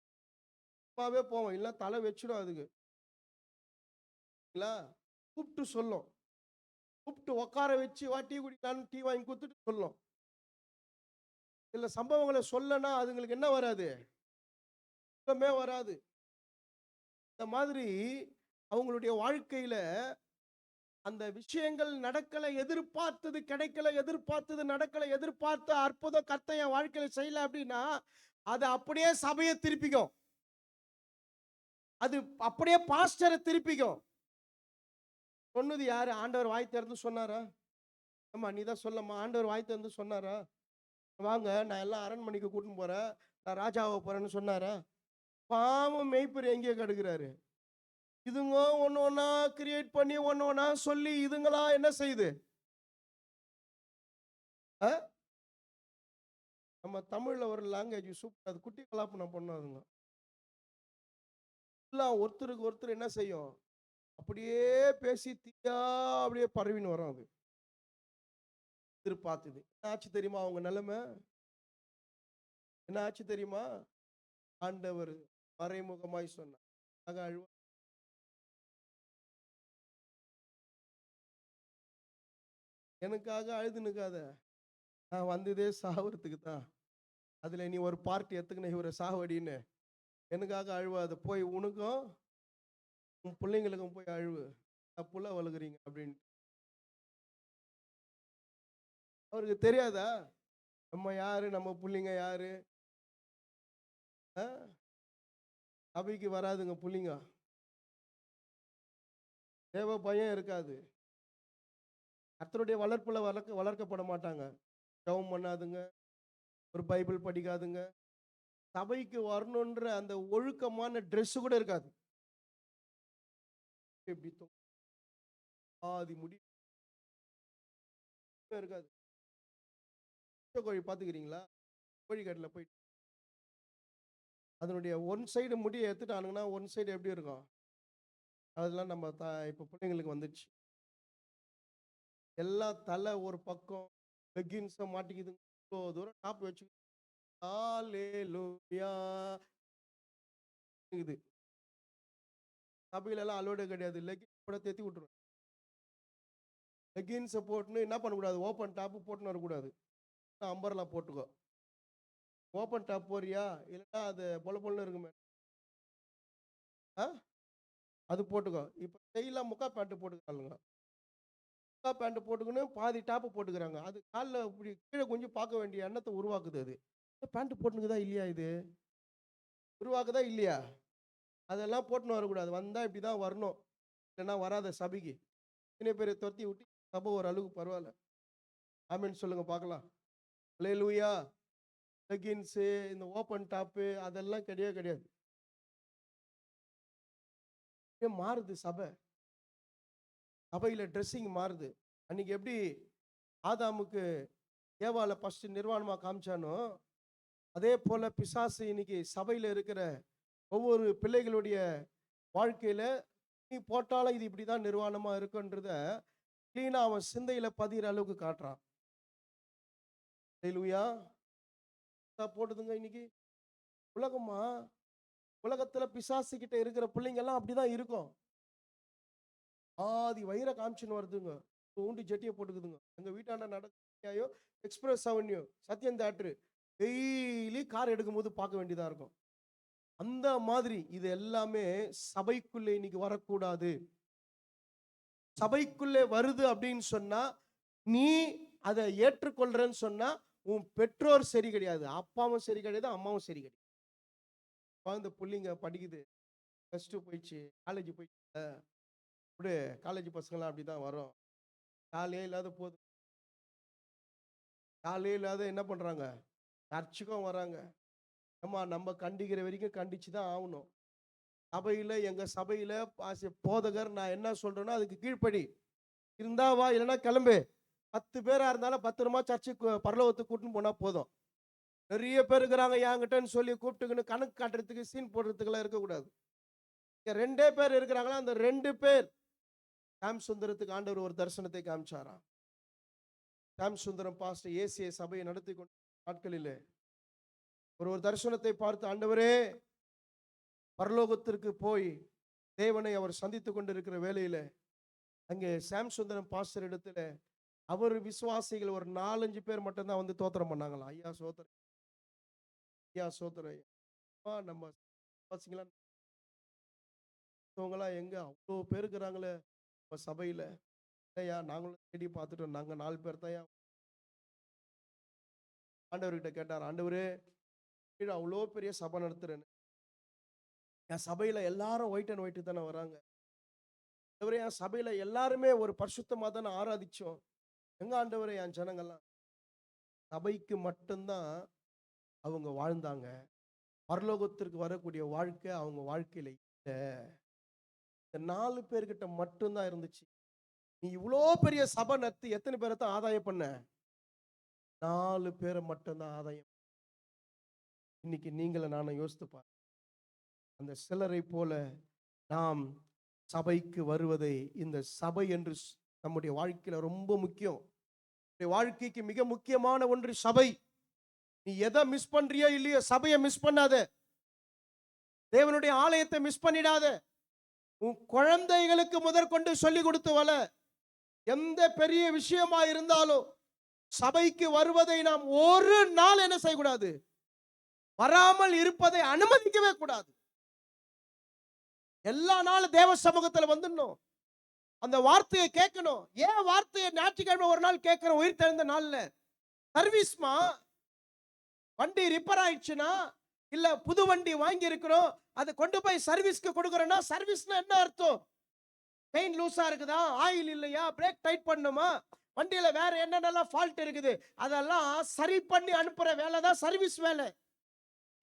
சும்மாவே போவோம், இல்ல தலை வச்சிடும் அதுக்கு. கூப்பிட்டு சொல்லும், கூப்பிட்டு உட்கார வச்சு வா டீ குடிக்கலான்னு டீ வாங்கி கொடுத்துட்டு சொல்லும். இல்ல சம்பவங்களை சொல்லனா அதுங்களுக்கு என்ன வராது? சுத்தமே வராது. இந்த மாதிரி அவங்களுடைய வாழ்க்கையில அந்த விஷயங்கள் நடக்கல, எதிர்பார்த்தது கிடைக்கல, எதிர்பார்த்தது நடக்கல, எதிர்பார்த்த அற்புதம் கர்த்தர் என் வாழ்க்கையில செய்யல அப்படின்னா அது அப்படியே சபையை திருப்பிக்கும். அது அப்படியே பாஸ்டரை திருப்பிக்கும். சொன்னது யாரு? ஆண்டவர் வாய் திறந்து சொன்னாரா? ஆமா, நீ தான் சொல்லம்மா. ஆண்டவர் வாய் திறந்து சொன்னாரா? வாங்க நான் எல்லாம் அரண்மனைக்கு கூட்டின்னு போறேன், நான் ராஜாவை போறேன்னு சொன்னாரா? பாவம் மேய்ப்பர் எங்கேயோ கெடுக்கிறாரு. இதுங்க ஒண்ணு ஒண்ணா கிரியேட் பண்ணி ஒண்ணு ஒண்ணா சொல்லி இதுங்களா என்ன செய்யுது? நம்ம தமிழ்ல ஒரு லாங்குவேஜ் சூப்பர், அது குட்டி கலாப்பனம் பண்ணாதுங்க. எல்லாம் ஒருத்தருக்கு ஒருத்தர் என்ன செய்யும்? அப்படியே பேசி தீயா அப்படியே பரவின்னு வரும். அது எதிர்பார்த்தது என்ன ஆச்சு தெரியுமா? அவங்க நிலைமை என்ன ஆச்சு தெரியுமா? ஆண்டவர் மறைமுகமாய் சொன்னார், எனக்காக அழுதுனுக்காத, நான் வந்ததே சாவறதுக்கு தான். அதுல நீ ஒரு பார்ட்டி எடுத்துக்கின இவரை சாவடின்னு எனக்காக அழுவாது. போய் உனக்கும் உன் பிள்ளைங்களுக்கும் போய் அழுவு, புள்ள வளர்க்குறீங்க அப்படின்னு. அவருக்கு தெரியாதா நம்ம யாரு, நம்ம பிள்ளைங்க யாரு? சபைக்கு வராதுங்க பிள்ளைங்க, தேவ பயம் இருக்காது, கர்த்தருடைய வளர்ப்புல வளர்க்கப்பட மாட்டாங்க, ஜெபம் பண்ணாதுங்க, ஒரு பைபிள் படிக்காதுங்க, சபைக்கு வரணுன்ற அந்த ஒழுக்கமான ட்ரெஸ் கூட இருக்காது. எப்படி ஆதி முடி இருக்காது. கோழி பார்த்துக்கிறீங்களா? கோழிக்காட்டில் போயிட்டு அதனுடைய ஒன் சைடு முடியை எடுத்துட்டானுங்கன்னா ஒன் சைடு எப்படி இருக்கும்? அதெல்லாம் நம்ம இப்போ பிள்ளைங்களுக்கு வந்துடுச்சு. எல்லா தலை ஒரு பக்கம் லெகின்ஸை மாட்டிக்குது, இவ்வளோ தூரம் டாப் வச்சு சபையிலெல்லாம் அலோடு கிடையாது. லெகின்ஸ் கூட தேத்தி விட்டுருவேன். லெகின்ஸை போட்டுன்னு என்ன பண்ணக்கூடாது? ஓப்பன் டாப்பு போட்டுன்னு வரக்கூடாது. அம்பர்லா போட்டுக்கோ. ஓப்பன் டாப் போறியா? இல்லைன்னா அது பொல பொலன்னு இருக்குமே, அது போட்டுக்கோ. இப்போ ஸ்டைலாக முக்கா பேண்ட்டு போட்டுக்கிறாங்க. முக்கா பேண்ட்டு போட்டுக்கின்னு பாதி டாப்பு போட்டுக்கிறாங்க. அது காலில் இப்படி கீழே கொஞ்சம் பார்க்க வேண்டிய எண்ணத்தை உருவாக்குது. அது பேண்ட்டு போட்டுக்குதா இல்லையா? இது உருவாக்குதா இல்லையா? அதெல்லாம் போட்டுன்னு வரக்கூடாது. வந்தால் இப்படி தான் வரணும், இல்லைன்னா வராத சபைக்கு. இத்தனை பேரை துரத்தி விட்டு சபை ஒரு அளவுக்கு பரவாயில்ல. ஆமீன் சொல்லுங்க பார்க்கலாம். அல்லேலூயா. லெகின்ஸு, இந்த ஓப்பன் டாப்பு அதெல்லாம் கிடையவே கிடையாது. மாறுது சபை, சபையில் ட்ரெஸ்ஸிங் மாறுது. அன்னைக்கு எப்படி ஆதாமுக்கு ஏவாளை ஃபர்ஸ்ட் நிர்வாணமாக காமிச்சானோ அதே போல பிசாசு இன்னைக்கு சபையில் இருக்கிற ஒவ்வொரு பிள்ளைகளுடைய வாழ்க்கையில நீ போட்டாலும் இது இப்படிதான் நிர்வாணமா இருக்குன்றத கிளீனா அவன் சிந்தையில பதிகிற அளவுக்கு காட்டுறான். அல்லேலூயா. போட்டுதுங்க இன்னைக்கு உலகமா, உலகத்துல பிசாசு கிட்ட இருக்கிற பிள்ளைங்க எல்லாம் அப்படிதான் இருக்கும். ஆதி வயிற காமிச்சுன்னு வருதுங்க, ஊண்டி ஜட்டியை போட்டுக்குதுங்க. எங்க வீட்டாண்ட நடக்கையோ எக்ஸ்பிரஸ் அவென்யூ சத்யம் தியேட்டர் டெய்லி கார் எடுக்கும்போது பார்க்க வேண்டியதா இருக்கும். அந்த மாதிரி இது எல்லாமே சபைக்குள்ளே இன்னைக்கு வரக்கூடாது. சபைக்குள்ளே வருது அப்படின்னு சொன்னா நீ அதை ஏற்றுக்கொள்றன்னு சொன்னா உன் பெற்றோர் சரி கிடையாது, அப்பாவும் சரி கிடையாது, அம்மாவும் சரி கிடையாது. குழந்தை பிள்ளைங்க படிக்குது, +2 போயிடுச்சு, காலேஜ் போயிடுச்சு, இப்படி காலேஜ் பசங்களாம் அப்படிதான் வரும். காலையே இல்லாத போது, காலையே இல்லாத என்ன பண்றாங்க? சர்ச்சுக்கும் வராங்க. அம்மா நம்ம கண்டிக்கிற வரைக்கும் கண்டிச்சு தான் ஆகணும். சபையில், எங்க சபையில் போதகர் நான் என்ன சொல்றேனோ அதுக்கு கீழ்ப்படி இருந்தா வா, இல்லைன்னா கிளம்பு. 10 பேரா இருந்தாலும் பத்திரமா சர்ச்சுக்கு பரலோகத்துக்கு கூட்டின்னு போனா போதும். நிறைய பேர் இருக்கிறாங்க என்கிட்டன்னு சொல்லி கூப்பிட்டுக்கின்னு கணக்கு காட்டுறதுக்கு சீன் போடுறதுக்கெல்லாம் இருக்கக்கூடாது. இங்க 2 பேர் இருக்கிறாங்களா, அந்த 2 பேர் சாம் சுந்தரத்துக்கு ஆண்டவர் ஒரு தரிசனத்தை காமிச்சாராம். சாம் சுந்தரம் பாஸ்டர் ஏசிய சபையை நடத்தி கொண்ட நாட்களிலே ஒரு தரிசனத்தை பார்த்து, ஆண்டவரே, பரலோகத்திற்கு போய் தேவனை அவர் சந்தித்துக் கொண்டிருக்கிற வேளையில அங்கே சாம் சுந்தரம் பாஸ்டர் இடத்துல அவர் விசுவாசிகள் ஒரு 4-5 பேர் மட்டும்தான் வந்து தோத்திரம் பண்ணாங்களா. ஐயா சோத்திரம், ஐயா சோத்திரம், நம்ம விசுவாசிகளா எங்க அவ்வளோ பேர் இருக்கிறாங்களே நம்ம சபையில, ஐயா நாங்களும் தேடி பார்த்துட்டோம், நாங்க 4 பேர் தான். ஆண்டவர்கிட்ட கேட்டார், ஆண்டவரே, கீழே அவ்வளோ பெரிய சபை நடத்துறேன்னு, என் சபையில எல்லாரும் ஒயிட் அண்ட் ஒயிட் தானே வராங்க, ஆண்டவரே என் சபையில எல்லாருமே ஒரு பரிசுத்தமா தானே ஆராதிச்சோம், எங்க ஆண்டவரே என் ஜனங்கள்லாம்? சபைக்கு மட்டும்தான் அவங்க வாழ்ந்தாங்க, பரலோகத்திற்கு வரக்கூடிய வாழ்க்கை அவங்க வாழ்க்கையில இல்லை. இந்த 4 பேர்கிட்ட மட்டும்தான் இருந்துச்சு. நீ இவ்வளோ பெரிய சபை நடத்தி எத்தனை பேரை தான் ஆதாயம் பண்ண? 4 பேரை மட்டும்தான் ஆதாயம். இன்னைக்கு நீங்கள நானும் யோசித்து பாரு, அந்த சிலரை போல நாம் சபைக்கு வருவதை, இந்த சபை என்று நம்முடைய வாழ்க்கையில ரொம்ப முக்கியம். வாழ்க்கைக்கு மிக முக்கியமான ஒன்று சபை. நீ எதை மிஸ் பண்றியோ இல்லையோ, சபையை மிஸ் பண்ணாத, தேவனுடைய ஆலயத்தை மிஸ் பண்ணிடாத. உன் குழந்தைகளுக்கு முதற்கொண்டு சொல்லி கொடுத்து வள. எந்த பெரிய விஷயமா இருந்தாலும் சபைக்கு வருவதை நாம் ஒரு நாள் என்ன செய்யக்கூடாது, வராமல் இருப்பதை அனுமதிக்கவே கூடாது. எல்லா நாளும் தேவ சமூகத்தில் வந்துடணும், அந்த வார்த்தையை கேட்கணும். ஏன் வார்த்தையை ஞாயிற்றுக்கிழமை ஒரு நாள் கேட்கிறோம்? உயிர் தெழுந்த நாள்ல சர்வீஸ்மா, வண்டி ரிப்பேர் ஆயிடுச்சுன்னா, இல்ல புது வண்டி வாங்கி இருக்கிறோம், அதை கொண்டு போய் சர்வீஸ்க்கு கொடுக்கறோம்னா, சர்வீஸ்னா என்ன அர்த்தம்? செயின் லூஸா இருக்குதா, ஆயில் இல்லையா, பிரேக் டைட் பண்ணுமா, வண்டியில வேற என்னென்னலாம் ஃபால்ட் இருக்குது, அதெல்லாம் சரி பண்ணி அனுப்புற வேலை தான் சர்வீஸ் வேலை.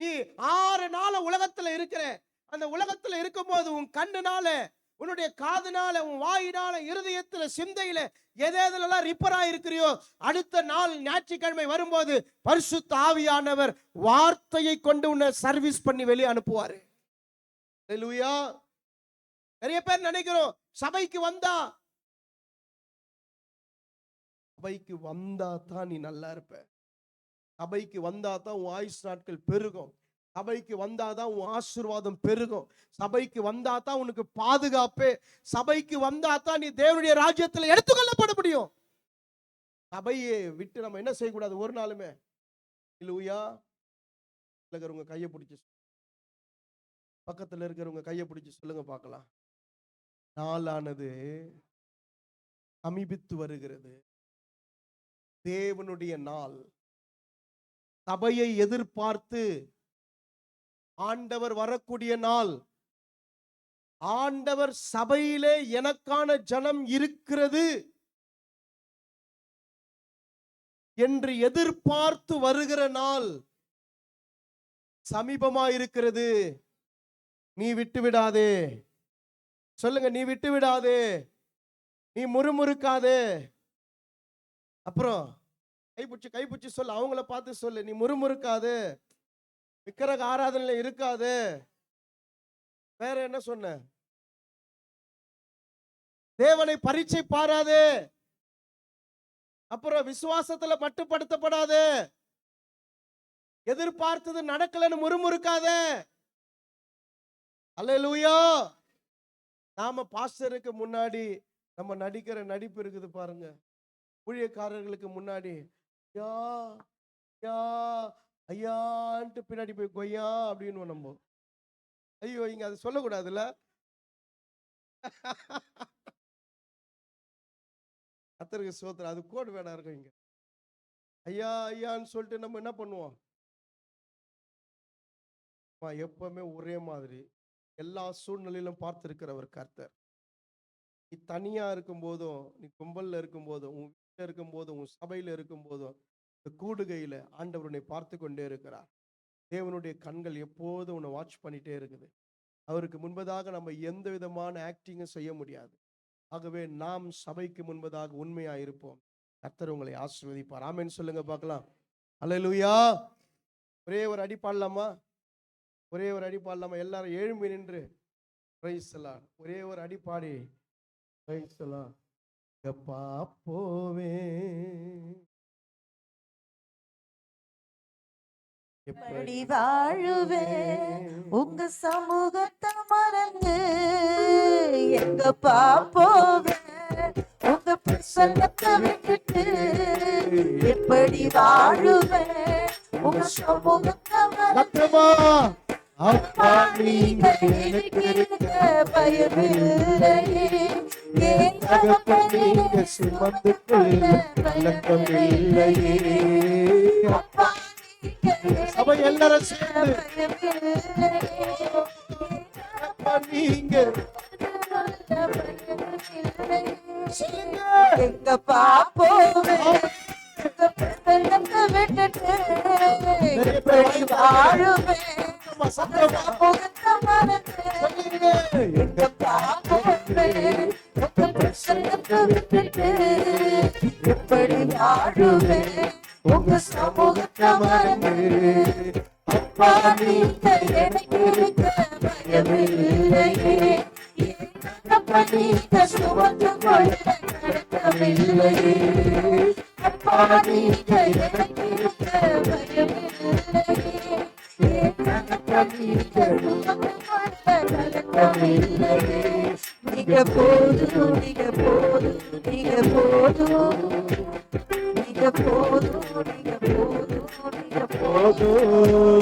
நீ 6 நாள் உலகத்துல இருக்கிற, அந்த உலகத்துல இருக்கும்போது உன் கண்ணுனால, உன்னுடைய காதுனால, உன் வாயினால, இருதயத்துல, சிந்தையில எதெல்லாம் ரிப்பேர் ஆயிருக்கிறியோ, அடுத்த நாள் ஞாயிற்றுக்கிழமை வரும்போது பரிசுத்த ஆவியானவர் வார்த்தையை கொண்டு உன்னை சர்வீஸ் பண்ணி வெளியே அனுப்புவாரு. அல்லேலூயா. நிறைய பேர் நினைக்கிறோம் சபைக்கு வந்தா தான் நீ நல்லா இருப்ப, சபைக்கு வந்தா தான் உன் ஆயுசு நாட்கள் பெருகும், சபைக்கு வந்தாதான் உன் ஆசீர்வாதம் பெருகும், சபைக்கு வந்தாதான் உனக்கு பாதுகாப்பு, சபைக்கு வந்தாதான் நீ தேவனுடைய ராஜ்யத்தில் எடுத்துக்கொள்ளப்பட முடியும். சபையை விட்டு நம்ம என்ன செய்யக்கூடாது ஒரு நாளுமே. அல்லேலூயா. இருக்கிறவங்க கையை பிடிச்சி, பக்கத்தில் இருக்கிறவங்க கையை பிடிச்சி சொல்லுங்க பார்க்கலாம், நாளானது சமீபித்து வருகிறது. தேவனுடைய நாள். சபையை எதிர்பார்த்து ஆண்டவர் வரக்கூடிய நாள். ஆண்டவர் சபையிலே எனக்கான ஜனம் இருக்கிறது என்று எதிர்பார்த்து வருகிற நாள் சமீபமா இருக்கிறது. நீ விட்டு விடாதே. சொல்லுங்க, நீ விட்டு விடாதே, நீ முறுமுறுக்காதே. அப்புறம் கைப்பிடிச்சு சொல்லு, அவங்கள பார்த்து சொல்லு, நீ முறுமுறுக்காதே, விக்கிரக ஆராதனையில இருக்காது. வேற என்ன சொன்ன? தேவனை பரீட்சை பாராதே. அப்புறம் விசுவாசத்துல மட்டுப்படுத்தப்படாதே. எதிர்பார்த்தது நடக்கலன்னு முறுமுறுக்காதே. அல்லேலூயா. நாம பாஸ்டருக்கு முன்னாடி நம்ம நடிக்கிற நடிப்பு இருக்குது பாருங்க, ஊழியக்காரர்களுக்கு முன்னாடி ஐயா ஐயா ஐயான்ட்டு பின்னாடி போய் கொய்யா அப்படின்னு நம்ம, ஐயோ இங்க அது சொல்லக்கூடாதுல்ல. கர்த்தருக்கு ஸ்தோத்திரம். அது கோட் வேடா இருக்கும். இங்க ஐயா ஐயான்னு சொல்லிட்டு நம்ம என்ன பண்ணுவோம்? எப்பவுமே ஒரே மாதிரி எல்லா சூழ்நிலையிலும் பார்த்திருக்கிறவர் கர்த்தர். நீ தனியா இருக்கும் போதும், நீ கும்பல்ல இருக்கும் போதும், உன் வீட்டில் இருக்கும் போதும், உன் சபையில இருக்கும் போதும், இந்த கூடுகையில ஆண்டவர் உன்னை பார்த்து கொண்டே இருக்கிறார். தேவனுடைய கண்கள் எப்போதும் உன்னை வாட்ச் பண்ணிட்டே இருக்குது. அவருக்கு முன்பதாக நம்ம எந்த விதமான ஆக்டிங்கும் செய்ய முடியாது. ஆகவே நாம் சபைக்கு முன்பதாக உண்மையா இருப்போம். கர்த்தர் உங்களை ஆசீர்வதிப்பார். ஆமென் சொல்லுங்க பார்க்கலாம். அல்லேலூயா. ஒரே ஒரு அடி பாடலாமா? ஒரே ஒரு அடி பாடலாமா? எல்லாரும் எழும்பி நின்று பிரைஸ் தி லார்ட் ஒரே ஒரு அடி பாடி பிரைஸ் தி லார்ட். எப்பா போவே எப்படி வாழுவே உங்க சமூகத்தை மறந்து எங்க பாப்போவே உங்க பிரசன்னத்தை விட்டுட்டு எப்படி வாழுவே உங்க சமூகத்தை மறந்து அப்பா நீங்க எனக்கு இருக்க பயமில்லையே என் தகப்பனே சுமந்து கொள்ள கலக்கமில்லையே. அப்பா சபை எல்லாரும் சேர்ந்து நீங்க எங்க பாப்போவே விட்டுட்டு எப்படி வாழுவே எங்க பாப்போவே விட்டுட்டு எப்படி வாழுவே உங்க சமூகத்தை மறந்து அப்பா நீங்க எனக்கு இருக்க பயமில்லையே அப்பா நீங்க சுமந்து கொள்ள நடக்கவில்லையே அப்பா நீங்க எனக்கு இருக்க பயமில்லையே அப்பா நீங்க சுமந்து கொள்ள நடக்கவில்லையே நீங்க போதும் நீங்க போதும் நீங்க போதும் நீங்க போதும் நீங்க போதும் நீங்க போதும்